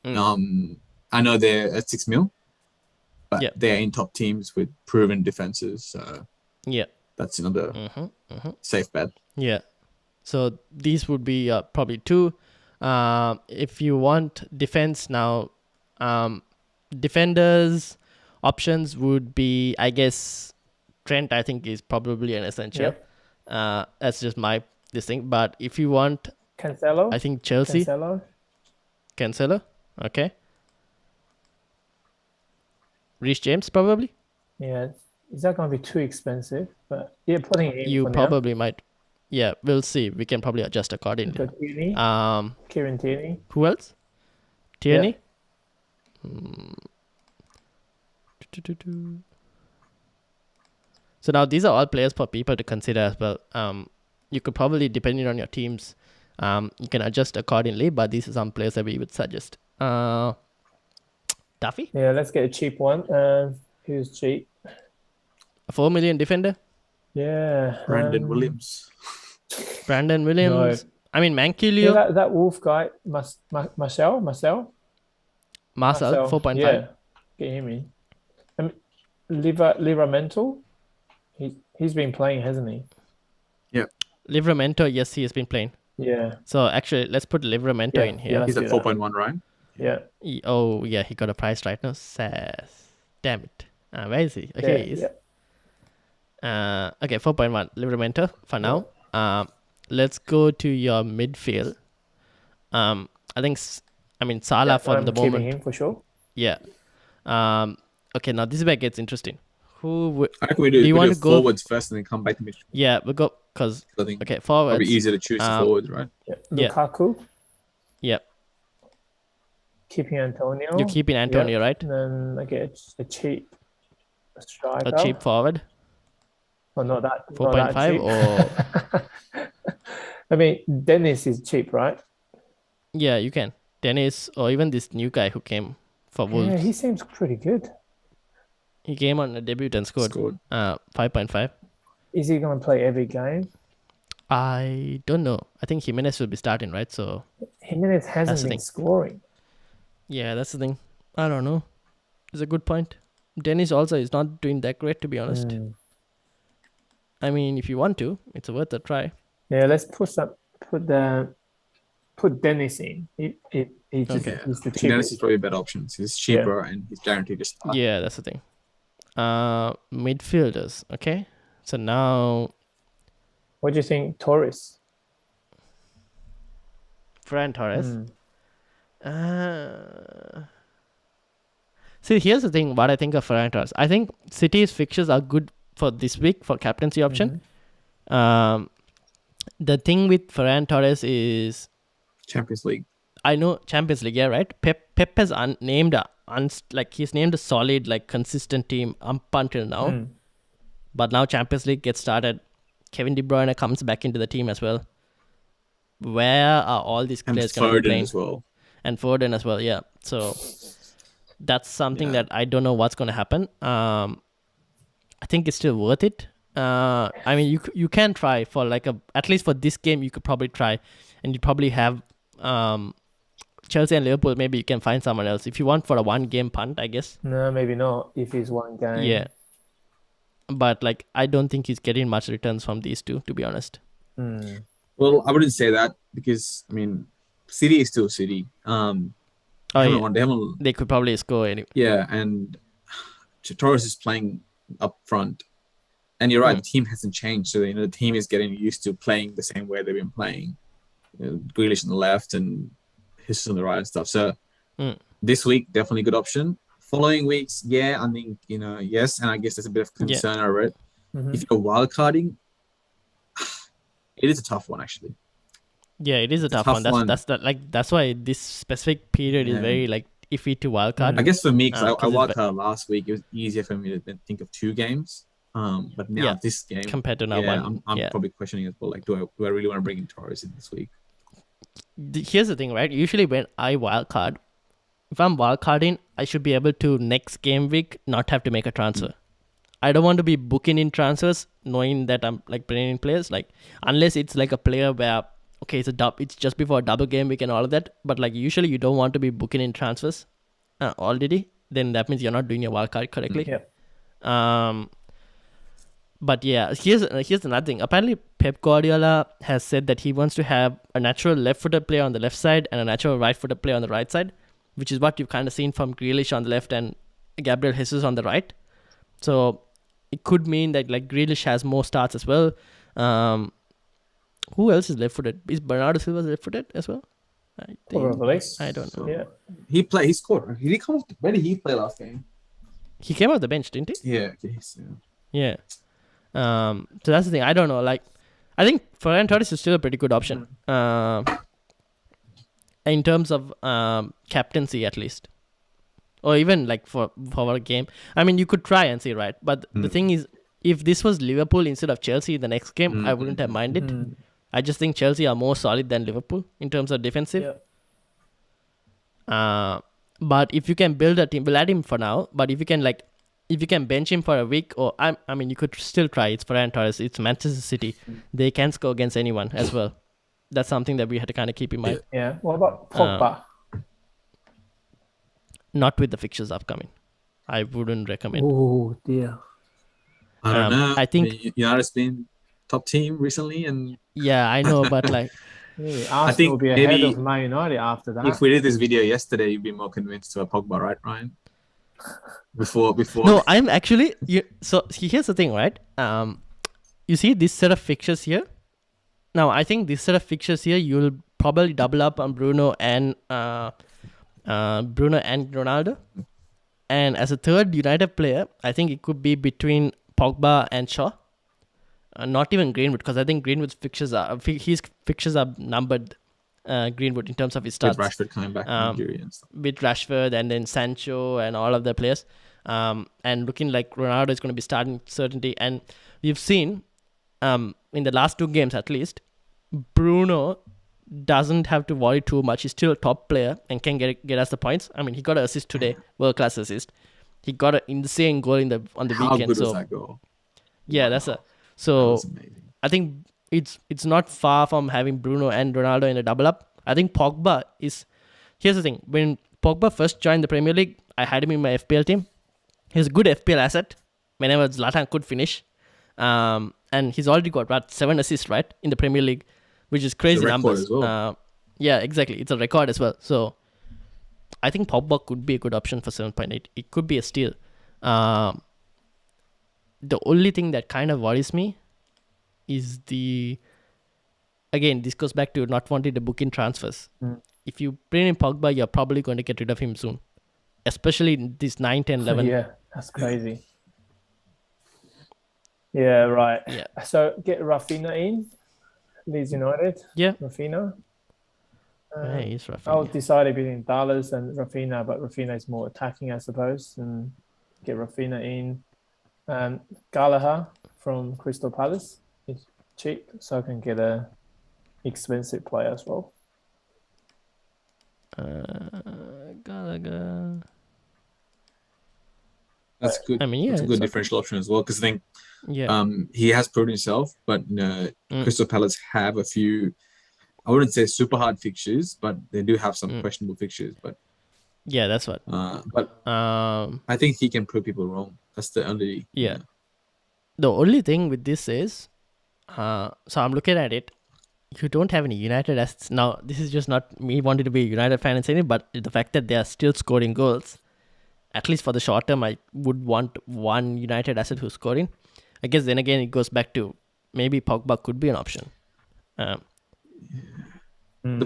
I know they're at 6 mil, but they're in top teams with proven defenses, so that's another safe bet.
Yeah, so these would be probably two. If you want defense now, defenders options would be, I guess, Trent, I think, is probably an essential. That's just this thing. But if you want
Cancelo,
I think Chelsea. Cancelo. Okay. Reece James probably.
Yeah. Is that going to be too expensive? But putting it in.
You probably might. Yeah, we'll see. We can probably adjust accordingly.
Kieran Tierney.
Who else? Tierney. So now these are all players for people to consider as well. You could probably, depending on your teams, you can adjust accordingly, but these are some players that we would suggest. Duffy?
Yeah, let's get a cheap one. Who's cheap?
A 4 million defender?
Yeah.
Brandon Williams.
Brandon Williams. No. I mean, Manquillo.
Yeah, that Wolf guy, Marcel,
4.5.
Yeah, get him in. Livramento, he's been playing, hasn't he?
Yeah.
Livramento, yes, he has been playing.
Yeah.
So actually, let's put Livramento in here.
He's at 4.1, right?
Yeah.
He got a price right now. Damn it. Where is he? Okay, he is. Okay, 4.1. Livramento for now. Let's go to your midfield. I think, Salah for the moment.
Keeping him for sure.
Yeah. Okay, now this is where it gets interesting.
I reckon we do you want to go forwards first and then come back to midfield?
Yeah, we'll go because forwards.
It'll be easier to choose the forwards, right?
Yeah. Lukaku.
Yep.
Keeping Antonio.
You're keeping Antonio, right?
And then I get a cheap striker.
A cheap forward.
Well, not that
4.5 or.
I mean, Dennis is cheap, right?
Yeah, you can. Dennis or even this new guy who came for Wolves.
Yeah, he seems pretty good.
He came on a debut and scored 5.5.
Is he going to play every game?
I don't know. I think Jimenez will be starting, right? So
Jimenez hasn't been scoring.
Yeah, that's the thing. I don't know. It's a good point. Dennis also is not doing that great, to be honest. I mean, if you want to, it's worth a try.
Yeah, let's put Dennis in. He's the cheapest.
Dennis is probably a better option. He's cheaper and he's guaranteed to start.
Yeah, that's the thing. Midfielders. Okay, so now,
what do you think, Torres?
Ferran Torres. See, here's the thing. What I think of Ferran Torres. I think City's fixtures are good for this week for captaincy option. The thing with Ferran Torres is
Champions League.
I know Champions League, yeah, right? Pep has he's named a solid, consistent team up until now. But now Champions League gets started. Kevin De Bruyne comes back into the team as well. where are all these
And
players going to be
Foden
playing?
as well.
And Foden as well, yeah. So that's something
Yeah.
that I don't know what's going to happen. I think it's still worth it. I mean, you can try for like at least for this game, you could probably try, and you probably have Chelsea and Liverpool. Maybe you can find someone else if you want for a 1-game punt, I guess.
No, maybe not. If it's one game.
Yeah, but like I don't think he's getting much returns from these two, to be honest.
Well, I wouldn't say that because I mean, City is still City.
They could probably score anyway.
Yeah, and Torres is playing up front, and you're right. The team hasn't changed, so the team is getting used to playing the same way they've been playing. Grealish on the left and Jesus on the right and stuff. So this week definitely a good option. Following weeks, yeah, I think yes, and I guess there's a bit of concern over it. If you're wildcarding, it is a tough one actually.
Yeah, it is a tough one. That's why this specific period is very like iffy to wildcard.
I guess for me, because I wildcard last week, it was easier for me to think of 2 games. But now this game
compared to now one,
I'm probably questioning as well. Like, do I really want to bring in Torres in this week?
Here's the thing, right? Usually when I wildcard, if I'm wildcarding, I should be able to next game week not have to make a transfer. I don't want to be booking in transfers knowing that I'm like bringing in players, like unless it's like a player where it's just before a double game week and all of that. But like usually you don't want to be booking in transfers already. Then that means you're not doing your wildcard correctly. But yeah, here's another thing. Apparently, Pep Guardiola has said that he wants to have a natural left-footed player on the left side and a natural right-footed player on the right side, which is what you've kind of seen from Grealish on the left and Gabriel Jesus on the right. So it could mean that like Grealish has more starts as well. Who else is left-footed? Is Bernardo Silva left-footed as well? I don't know.
Yeah,
he scored. Where did he play last game?
He came off the bench, didn't he?
Yeah.
Yeah. So that's the thing. I don't know. Like, I think Ferran Torres is still a pretty good option. In terms of captaincy, at least, or even like for a game. I mean, you could try and see, right? But the thing is, if this was Liverpool instead of Chelsea the next game, I wouldn't have minded. I just think Chelsea are more solid than Liverpool in terms of defensive. But if you can build a team, we'll add him for now. But if you can bench him for a week, or I mean, you could still try. It's Ferran Torres. It's Manchester City. They can score against anyone as well. That's something that we had to kind of keep in mind.
Yeah. What about Pogba?
Not with the fixtures upcoming. I wouldn't recommend.
Oh dear.
I don't know.
I think
United's been top team recently, and
yeah, I know, but like,
I think will be ahead of Man United after that.
If we did this video yesterday, you'd be more convinced to a Pogba, right, Ryan? Before.
No, I'm actually. So here's the thing, right? You see this set of fixtures here. Now I think this set of fixtures here, you'll probably double up on Bruno and Ronaldo. And as a third United player, I think it could be between Pogba and Shaw. Not even Greenwood, because I think Greenwood's fixtures are numbered. Greenwood in terms of his stats.
With Rashford coming back from injury and stuff.
With Rashford and then Sancho and all of the players. And looking like Ronaldo is going to be starting certainty. And we've seen in the last 2 games at least, Bruno doesn't have to worry too much. He's still a top player and can get us the points. I mean, he got an assist today, world class assist. He got an insane goal on the weekend.
How good was that goal?
Yeah,
That
so
was amazing.
I think it's not far from having Bruno and Ronaldo in a double up. I think Pogba is. Here's the thing: when Pogba first joined the Premier League, I had him in my FPL team. He's a good FPL asset. Whenever Zlatan could finish, and he's already got 7 assists right in the Premier League, which is crazy numbers.
As well.
Yeah, exactly. It's a record as well. So I think Pogba could be a good option for 7.8. It could be a steal. The only thing that kind of worries me is again, this goes back to not wanting to book in transfers. If you bring in Pogba, you're probably going to get rid of him soon. Especially in this 9, 10, 11.
Yeah, that's crazy. Yeah, right.
Yeah.
So get Rafinha in, Leeds United.
Yeah.
Rafinha.
He's Rafinha.
I'll decide between Dallas and Rafinha, but Rafinha is more attacking, I suppose. And get Rafinha in. Gallagher from Crystal Palace is cheap, so I can get a expensive player as well.
Gallagher.
That's good.
I mean, yeah,
That's a good
it's okay.
differential option as well. Because I think
Yeah.
he has proven himself, but Crystal Palace have a few. I wouldn't say super hard fixtures, but they do have some questionable fixtures. But
Yeah, that's what.
I think he can prove people wrong. That's the only.
Yeah. The only thing with this is, so I'm looking at it. You don't have any United assets. Now, this is just not me wanting to be a United fan and saying it, but the fact that they are still scoring goals, at least for the short term, I would want one United asset who's scoring. I guess then again, it goes back to maybe Pogba could be an option.
The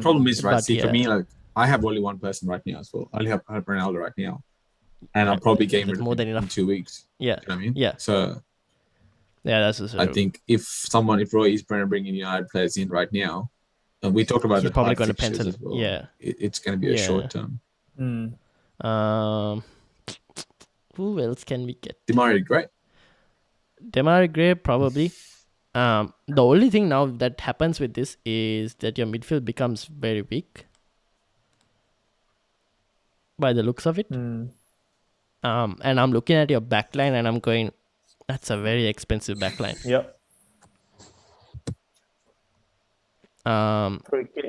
problem is, right?
But
See, for me, like I have only one person right now as well. I only have Ronaldo right now, and I'll probably game rid of
more
him
than enough.
in 2 weeks.
Yeah.
You know what I mean?
Yeah.
So
yeah, that's just
I think if Roy is bringing United players in right now, and we talked about
he's
the
probably
hard
going to
fixtures
pencil.
as well.
Yeah.
It's going to be a short term.
Who else can we get?
Demarai
Gray, probably. The only thing now that happens with this is that your midfield becomes very weak by the looks of it. And I'm looking at your backline and I'm going, that's a very expensive backline.
Yep.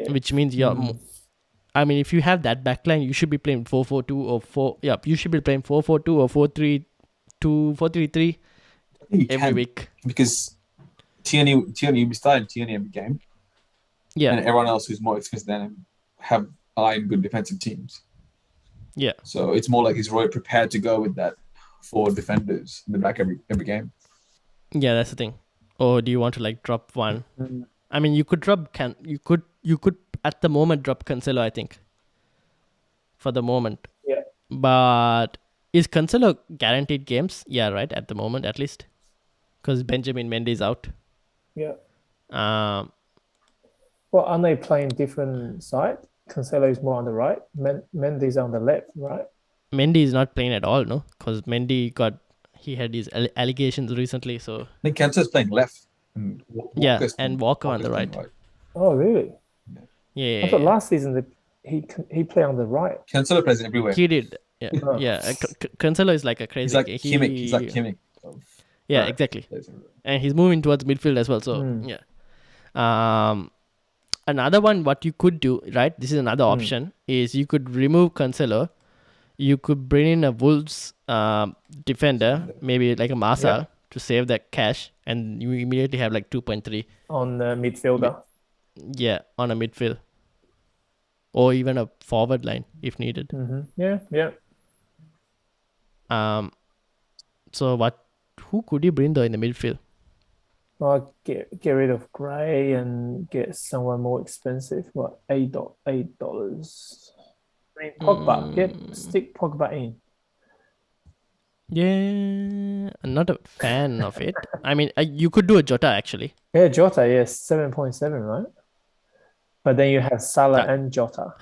Which means I mean, if you have that backline, you should be playing 4-4-2 or 4. Yeah, you should be playing 4-4-2 or 4-3-2, 4-3-3 every week.
Because Tierney will be starting Tierney every game.
Yeah.
And everyone else who's more expensive than him are in good defensive teams.
Yeah.
So it's more like he's really prepared to go with that 4 defenders in the back every game.
Yeah, that's the thing. Or do you want to like drop one? I mean, you could drop you could at the moment drop Cancelo, I think. For the moment.
Yeah.
But is Cancelo guaranteed games? Yeah, right, at the moment at least. Because Benjamin Mendy's out.
Yeah.
Well,
aren't they playing different side? Cancelo is more on the right. Mendy's on the left, right?
Mendy is not playing at all, no? Because Mendy he had these allegations recently, so.
I think Cancelo's playing left. And
Walker on the right.
Oh, really?
Yeah.
I thought last season he played on the right.
Cancelo plays everywhere.
He did. Yeah. Yeah. Cancelo is like a crazy.
He's like Kimmich.
Yeah, exactly. And he's moving towards midfield as well. So yeah. Another one, what you could do, right? This is another option. Is you could remove Cancelo. You could bring in a Wolves defender, maybe like a Massa, to save that cash, and you immediately have like 2.3
on the midfielder.
Yeah, on a midfield, or even a forward line if needed.
Yeah.
So who could you bring though in the midfield?
Well, get rid of Gray and get someone more expensive. What, $8? I mean, Pogba. Stick Pogba in.
Yeah, I'm not a fan of it. I mean, you could do a Jota actually.
Yeah, Jota, yes, 7.7, right? But then you have Salah and Jota.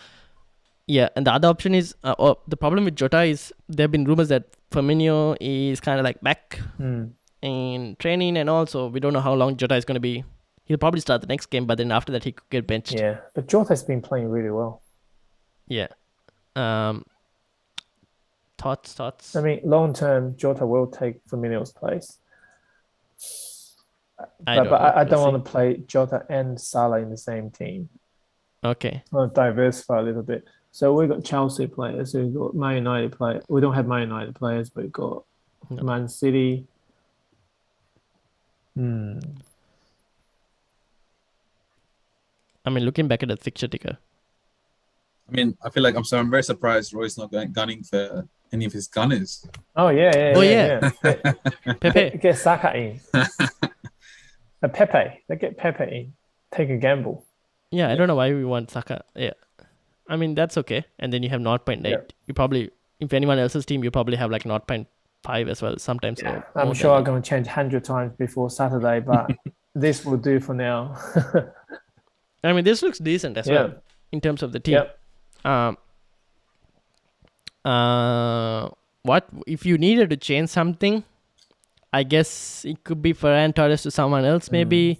Yeah, and the other option is, the problem with Jota is there have been rumors that Firmino is kind of like back in training and all, so we don't know how long Jota is going to be. He'll probably start the next game, but then after that he could get benched.
Yeah, but Jota's been playing really well.
Yeah. Thoughts?
I mean, long term, Jota will take Firmino's place. I don't want to play Jota and Salah in the same team.
Okay.
I want to diversify a little bit. So we've got Chelsea players, we've got Man United players. We don't have Man United players, but we've got Man City.
I mean, looking back at the fixture ticker.
I mean, I feel like I'm very surprised Roy's not gunning for any of his gunners.
Oh, yeah.
Pepe.
Get Saka in. Pepe. They get Pepe in. Take a gamble.
Yeah, I don't know why we want Saka. Yeah. I mean, that's okay. And then you have 0.8. Yeah. You probably, if anyone else's team, you probably have like 0.5 as well. Sometimes.
Yeah. I'm sure I'm going to change 100 times before Saturday, but this will do for now.
I mean, this looks decent as well in terms of the team. What if you needed to change something? I guess it could be Ferran Torres to someone else, maybe.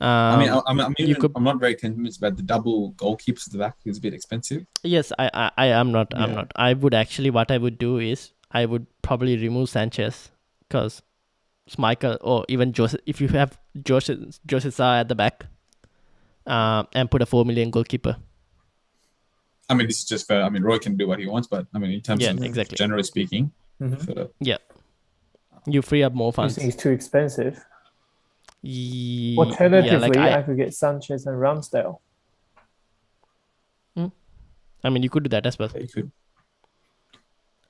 I'm not very convinced about the double goalkeepers at the back. It's a bit expensive.
Yes, I am not. I'm not. I would actually, what I would do is I would probably remove Sanchez because Michael or even Joseph. If you have Joseph at the back, and put a 4 million goalkeeper.
I mean, this is just fair. I mean, Roy can do what he wants, but I mean, in terms of generally speaking,
you free up more funds.
You think it's too expensive? Alternatively, I could get Sanchez and Ramsdale.
I mean, you could do that as well.
You could.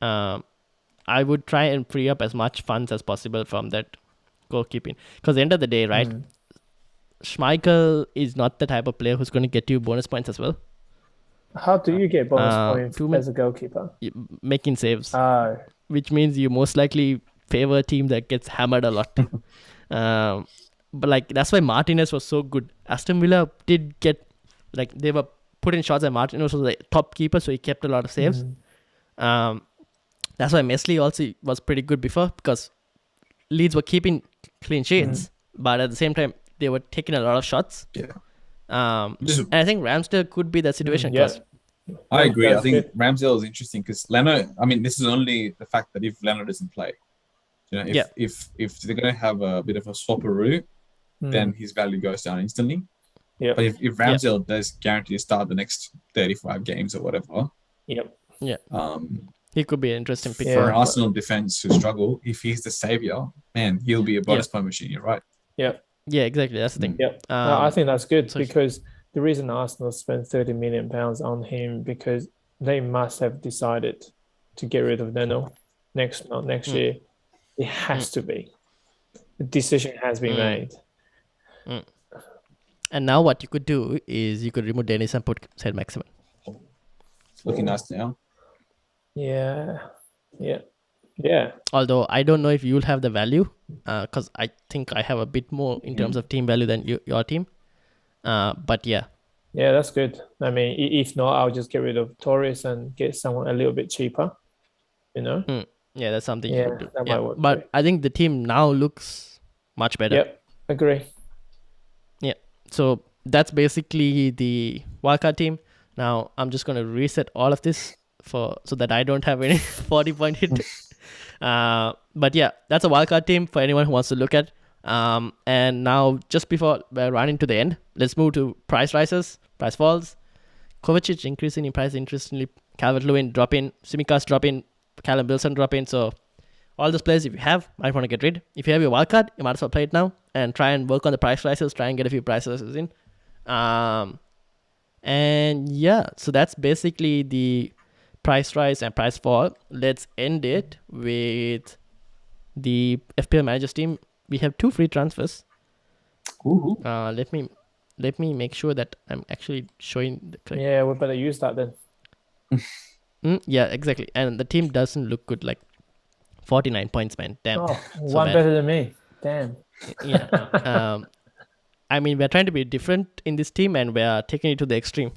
I would try and free up as much funds as possible from that goalkeeping. Because at the end of the day, right, Schmeichel is not the type of player who's going to get you bonus points as well.
How do you get bonus points as a goalkeeper?
Making saves. Which means you most likely favor a team that gets hammered a lot. But like that's why Martinez was so good. Aston Villa did get, like, they were putting shots at Martinez was the top keeper, so he kept a lot of saves. That's why Meslier also was pretty good before, because Leeds were keeping clean sheets, but at the same time they were taking a lot of shots. And I think Ramsdale could be that situation.
I agree. I think Ramsdale is interesting because Leno. I mean, this is only the fact that if Leno doesn't play, you know, if they're going to have a bit of a swapperoo, then his value goes down instantly. But if Ramsdale does guarantee to start the next 35 games or whatever,
he could be an interesting pick
for an Arsenal defense who struggle. If he's the savior, man, he'll be a bonus point machine. You're right.
Yeah, exactly. That's the thing.
I think that's good because the reason Arsenal spent £30 million on him because they must have decided to get rid of Leno next year. It has to be. The decision has been made.
And now what you could do is you could remove Dennis and put Saint Maximin.
It's looking nice now.
Yeah.
Although I don't know if you'll have the value, because I think I have a bit more in terms of team value than your team. But yeah,
that's good. I mean, if not, I'll just get rid of Torres and get someone a little bit cheaper. You know.
Yeah, that's something you could do.
That might work.
But I think the team now looks much better.
Yep, agree.
Yeah, so that's basically the wildcard team. Now I'm just gonna reset all of this so that I don't have any 40-point hit. But yeah, that's a wildcard team for anyone who wants to look at. And now, just before we're running to the end, let's move to price rises, price falls. Kovacic increasing in price, interestingly. Calvert-Lewin drop in, Tsimikas drop in, Callum Wilson drop in. So all those players, if you have, might want to get rid. If you have your wildcard, you might as well play it now and try and work on the price rises, try and get a few price rises in. And yeah, so that's basically the price rise and price fall. Let's end it with the FPL managers team. We have 2 free transfers. Let me make sure that I'm actually showing the correct.
Yeah, we better use that then.
Yeah, exactly. And the team doesn't look good. Like 49 points, man. Damn.
One better than me. Damn.
Yeah. I mean, we're trying to be different in this team, and we're taking it to the extreme.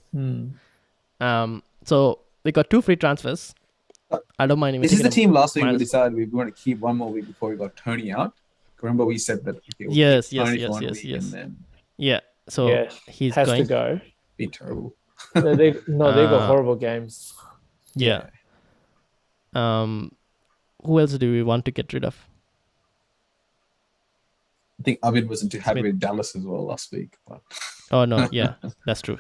So we got 2 free transfers. I don't mind.
This is the team last week we decided we were going to keep one more week before we got Tony out. Remember we said that.
Yes. Yeah. So he's
has
going
to go.
Be terrible.
They got horrible games.
Yeah. Who else do we want to get rid of?
I think Abid wasn't too happy with Dallas as well last week. But...
Oh no, yeah, that's true.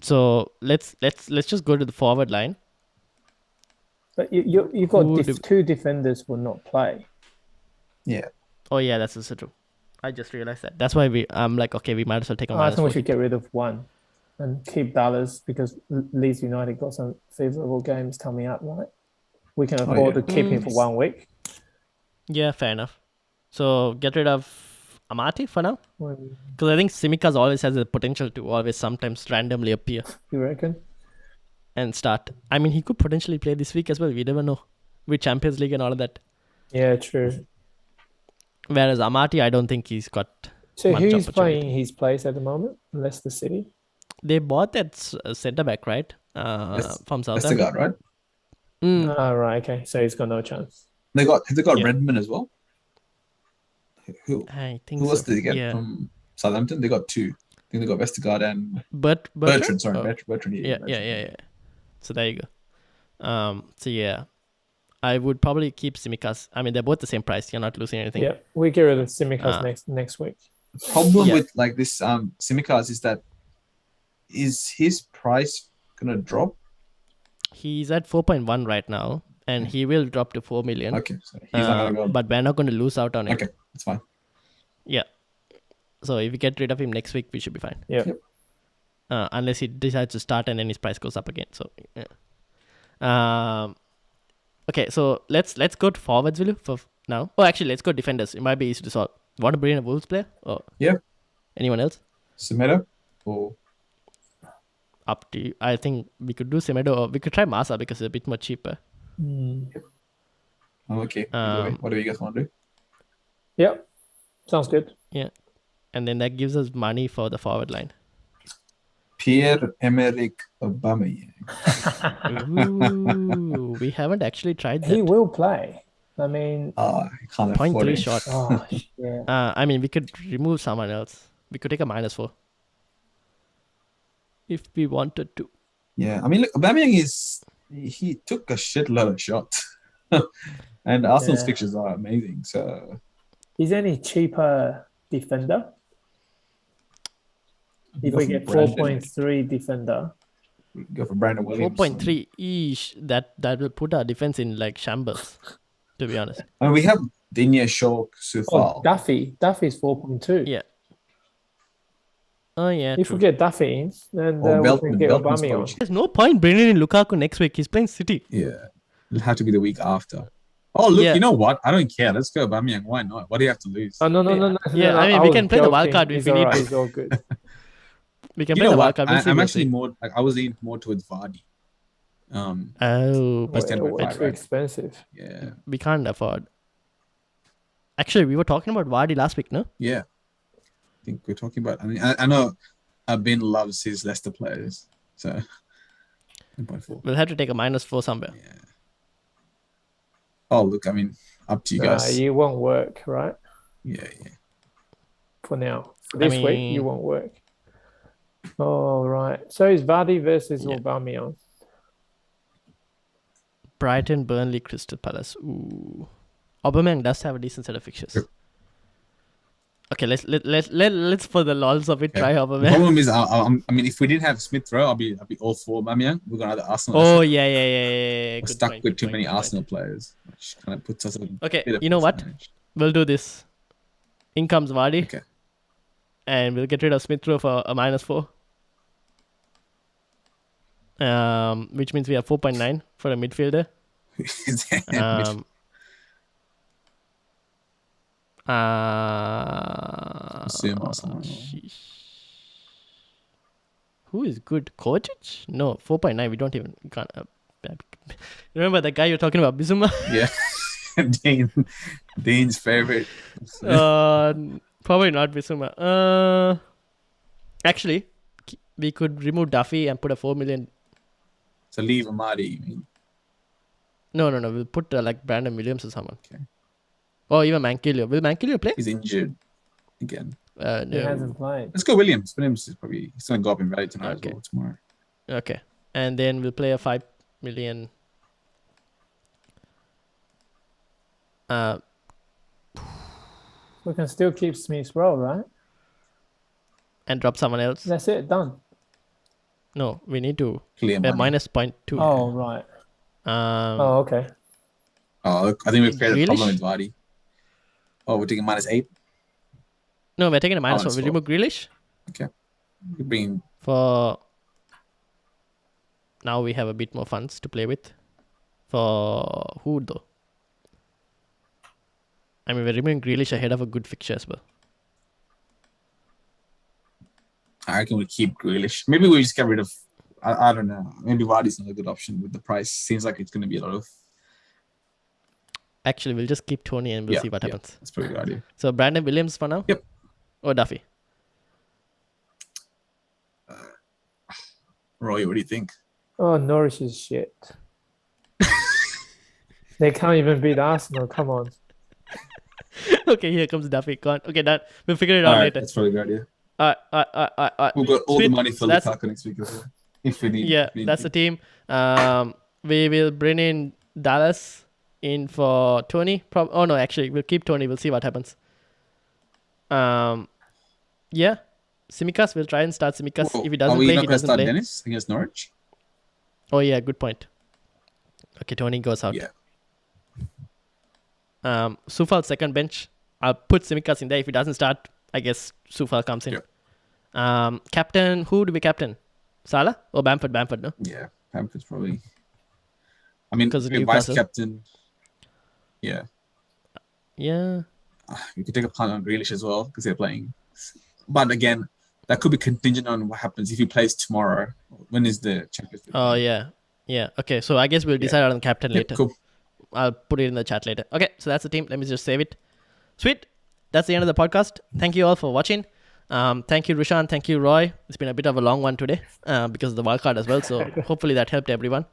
So let's just go to the forward line.
But you got 2 defenders will not play.
Yeah.
Oh yeah, that's also true. I just realized that. That's why I'm like, okay, we might as well take on.
I think we should get rid of one and keep Dallas because Leeds United got some favourable games coming up, right? We can afford to keep him for 1 week.
Yeah, fair enough. So get rid of Amati for now, because I think Tsimikas always has the potential to always sometimes randomly appear.
You reckon?
And start. I mean, he could potentially play this week as well. We never know with Champions League and all of that.
Yeah, true.
Whereas Amati, I don't think he's got.
So who's playing his place at the moment? Leicester City.
They bought that centre back, right? From Southampton.
That's the guy, right?
Right. Okay. So he's got no chance.
Have they got Redmond as well? Who
I think
who
so.
else did they get
Yeah.
from Southampton? They got two. I think they got Vestergaard and
Bertrand?
Bertrand. Sorry,
Oh,
Bertrand.
yeah.
Bertrand.
So there you go. So yeah, I would probably keep Simicas. I mean, they're both the same price. You're not losing anything.
Yeah, we get rid of Simicas next week.
The problem
Yeah.
with like this Simicas is that his price gonna drop?
He's at 4.1 right now, and he will drop to 4 million.
Okay, so he's not gonna go.
But we're not going to lose out on it.
Okay, that's fine.
Yeah. So if we get rid of him next week, we should be fine.
Yeah.
Yep.
Unless he decides to start and then his price goes up again. So yeah. Okay, so let's go to forwards, Willu, for now. Oh, actually, let's go defenders. It might be easy to solve. Want to bring in a Wolves player? Or
Yeah.
anyone else?
Semedo or
Up to you. I think we could do Semedo, or we could try Masa because it's a bit more cheaper.
okay. What do you guys want to do?
Yep. Sounds good.
Yeah. And then that gives us money for the forward line.
Pierre-Emerick Aubameyang.
Ooh, we haven't actually tried that.
He will play. I mean,
I can't afford
0.3
it.
shot.
oh, yeah.
I mean, we could remove someone else. We could take a -4 if we wanted to.
Yeah, I mean, look, Aubameyang he took a shitload of shots, and Arsenal's
Yeah.
fixtures are amazing. So
Is any cheaper defender? If
go
we
for
get
Brandon.
4.3 defender,
Go for Brandon Williams.
4.3 each. That will put our defense in like shambles. To be honest.
I mean, we have Digne, Shawk, Sufal.
Duffy's 4.2.
Yeah. Oh yeah.
If
True.
we get Duffy in, then
Or
we
Beltman.
can get
Beltman's
Aubameyang.
probably cheap.
There's no point bringing in Lukaku next week. He's playing City.
Yeah, it'll have to be the week after. Oh, look,
Yeah.
you know what? I don't care. Let's go Aubameyang. Why not? What do you have to lose?
Oh, no.
Yeah,
no,
I mean, we
was
can play the
joking.
wildcard if
It's
we need
alright,
to.
It's all good.
We can
You
play
know
the
what?
wildcard. We'll see,
I'm
we'll
actually
see.
more like I was leaning more towards Vardy.
Oh,
West
but
End
Way
by
too
right?
expensive.
Yeah,
we can't afford. Actually, we were talking about Vardy last week, no?
yeah. I think we're talking about. I mean, I know Bin loves his Leicester players, so 1.4.
We'll have to take a -4 somewhere.
Yeah. Oh, look, I mean, up to you guys.
You won't work, right?
Yeah.
For now. For this week,
mean-
you won't work. All right. So it's Vardy versus
Yeah.
Aubameyang.
Brighton, Burnley, Crystal Palace. Ooh. Aubameyang does have a decent set of fixtures.
Yep.
Okay, let's for the lols of it try
The
Aubameyang.
problem is, I mean, if we didn't have Smith Rowe, I'll be all for Aubameyang. We're gonna have the Arsenal.
Oh yeah.
We're
Good
stuck
point,
with
good
too
point,
many
good point.
Arsenal players, which kind of puts us at a
Okay,
bit of
you know what?
disadvantage.
We'll do this. In comes Vardy.
Okay.
And we'll get rid of Smith Rowe for a -4. Which means we have 4.9 for a midfielder. Um, sheesh. Who is good? Kovacic? No, 4.9. We don't even. We can't. Remember that guy you're talking about, Bizuma?
Yeah. Dean's favorite.
Probably not Bizuma. Actually, we could remove Duffy and put a 4 million.
So leave Amadi, you mean?
No. We'll put like Brandon Williams or someone.
Okay.
Or even Mankilio. Will Mankilio play?
He's injured again.
He
No.
hasn't played.
Let's go Williams. Williams is probably he's gonna go up in value tonight
Okay.
as well tomorrow.
Okay. And then we'll play a 5 million.
We can still keep Smith's Rowe, right?
And drop someone else.
That's it. Done.
No, we need to.
Clear
We have
money.
-0.2.
Oh, right. Oh, okay.
Oh, look, I think we've created a problem
Grealish?
with Vardy. Oh, we're taking -8.
No, we're taking a -1.
it's
We'll remove Grealish
We're bringing
for. Now we have a bit more funds to play with. For who though? I mean, we're removing Grealish ahead of a good fixture as well.
I reckon we keep Grealish. Maybe we just get rid of. I don't know. Maybe Vardy's not a good option with the price. Seems like it's going to be a lot of.
Actually, we'll just keep Tony and we'll see what happens.
That's probably a good idea.
So Brandon Williams for now.
Yep.
Or Duffy.
Roy, what do you think?
Oh, Norwich is shit. They can't even beat Arsenal. Come on.
Okay, here comes Duffy. Go on. Okay, that we'll figure it
All
out
right,
later.
that's probably a good idea.
We've
got all
Sweet.
the money for
So that's-
Lukaku next week as well. If we need.
Yeah,
if we need
that's
to.
the team. We will bring in Dallas in for Tony. Oh no, actually, we'll keep Tony. We'll see what happens. Yeah, Simikas. We'll try and start Simikas.
Well,
If he doesn't
are we
play,
not
he
going to
doesn't
start
play.
Dennis against Norwich?
Oh yeah, good point. Okay, Tony goes out.
Yeah.
Sufal second bench. I'll put Simikas in there. If he doesn't start, I guess Sufal comes in.
Yep.
Captain, who do we captain? Salah or Bamford? Bamford, no?
Yeah, Bamford's probably. I mean,
'Cause of
vice
Newcastle.
captain. Yeah,
Yeah.
you could take a punt on Grealish as well because they're playing. But again, that could be contingent on what happens if he plays tomorrow. When is the Champions League?
Oh yeah. Yeah. Okay. So I guess we'll decide on captain
Yep,
later.
cool.
I'll put it in the chat later. Okay. So that's the team. Let me just save it. Sweet. That's the end of the podcast. Thank you all for watching. Thank you, Rushan. Thank you, Roy. It's been a bit of a long one today because of the wildcard as well. So hopefully that helped everyone.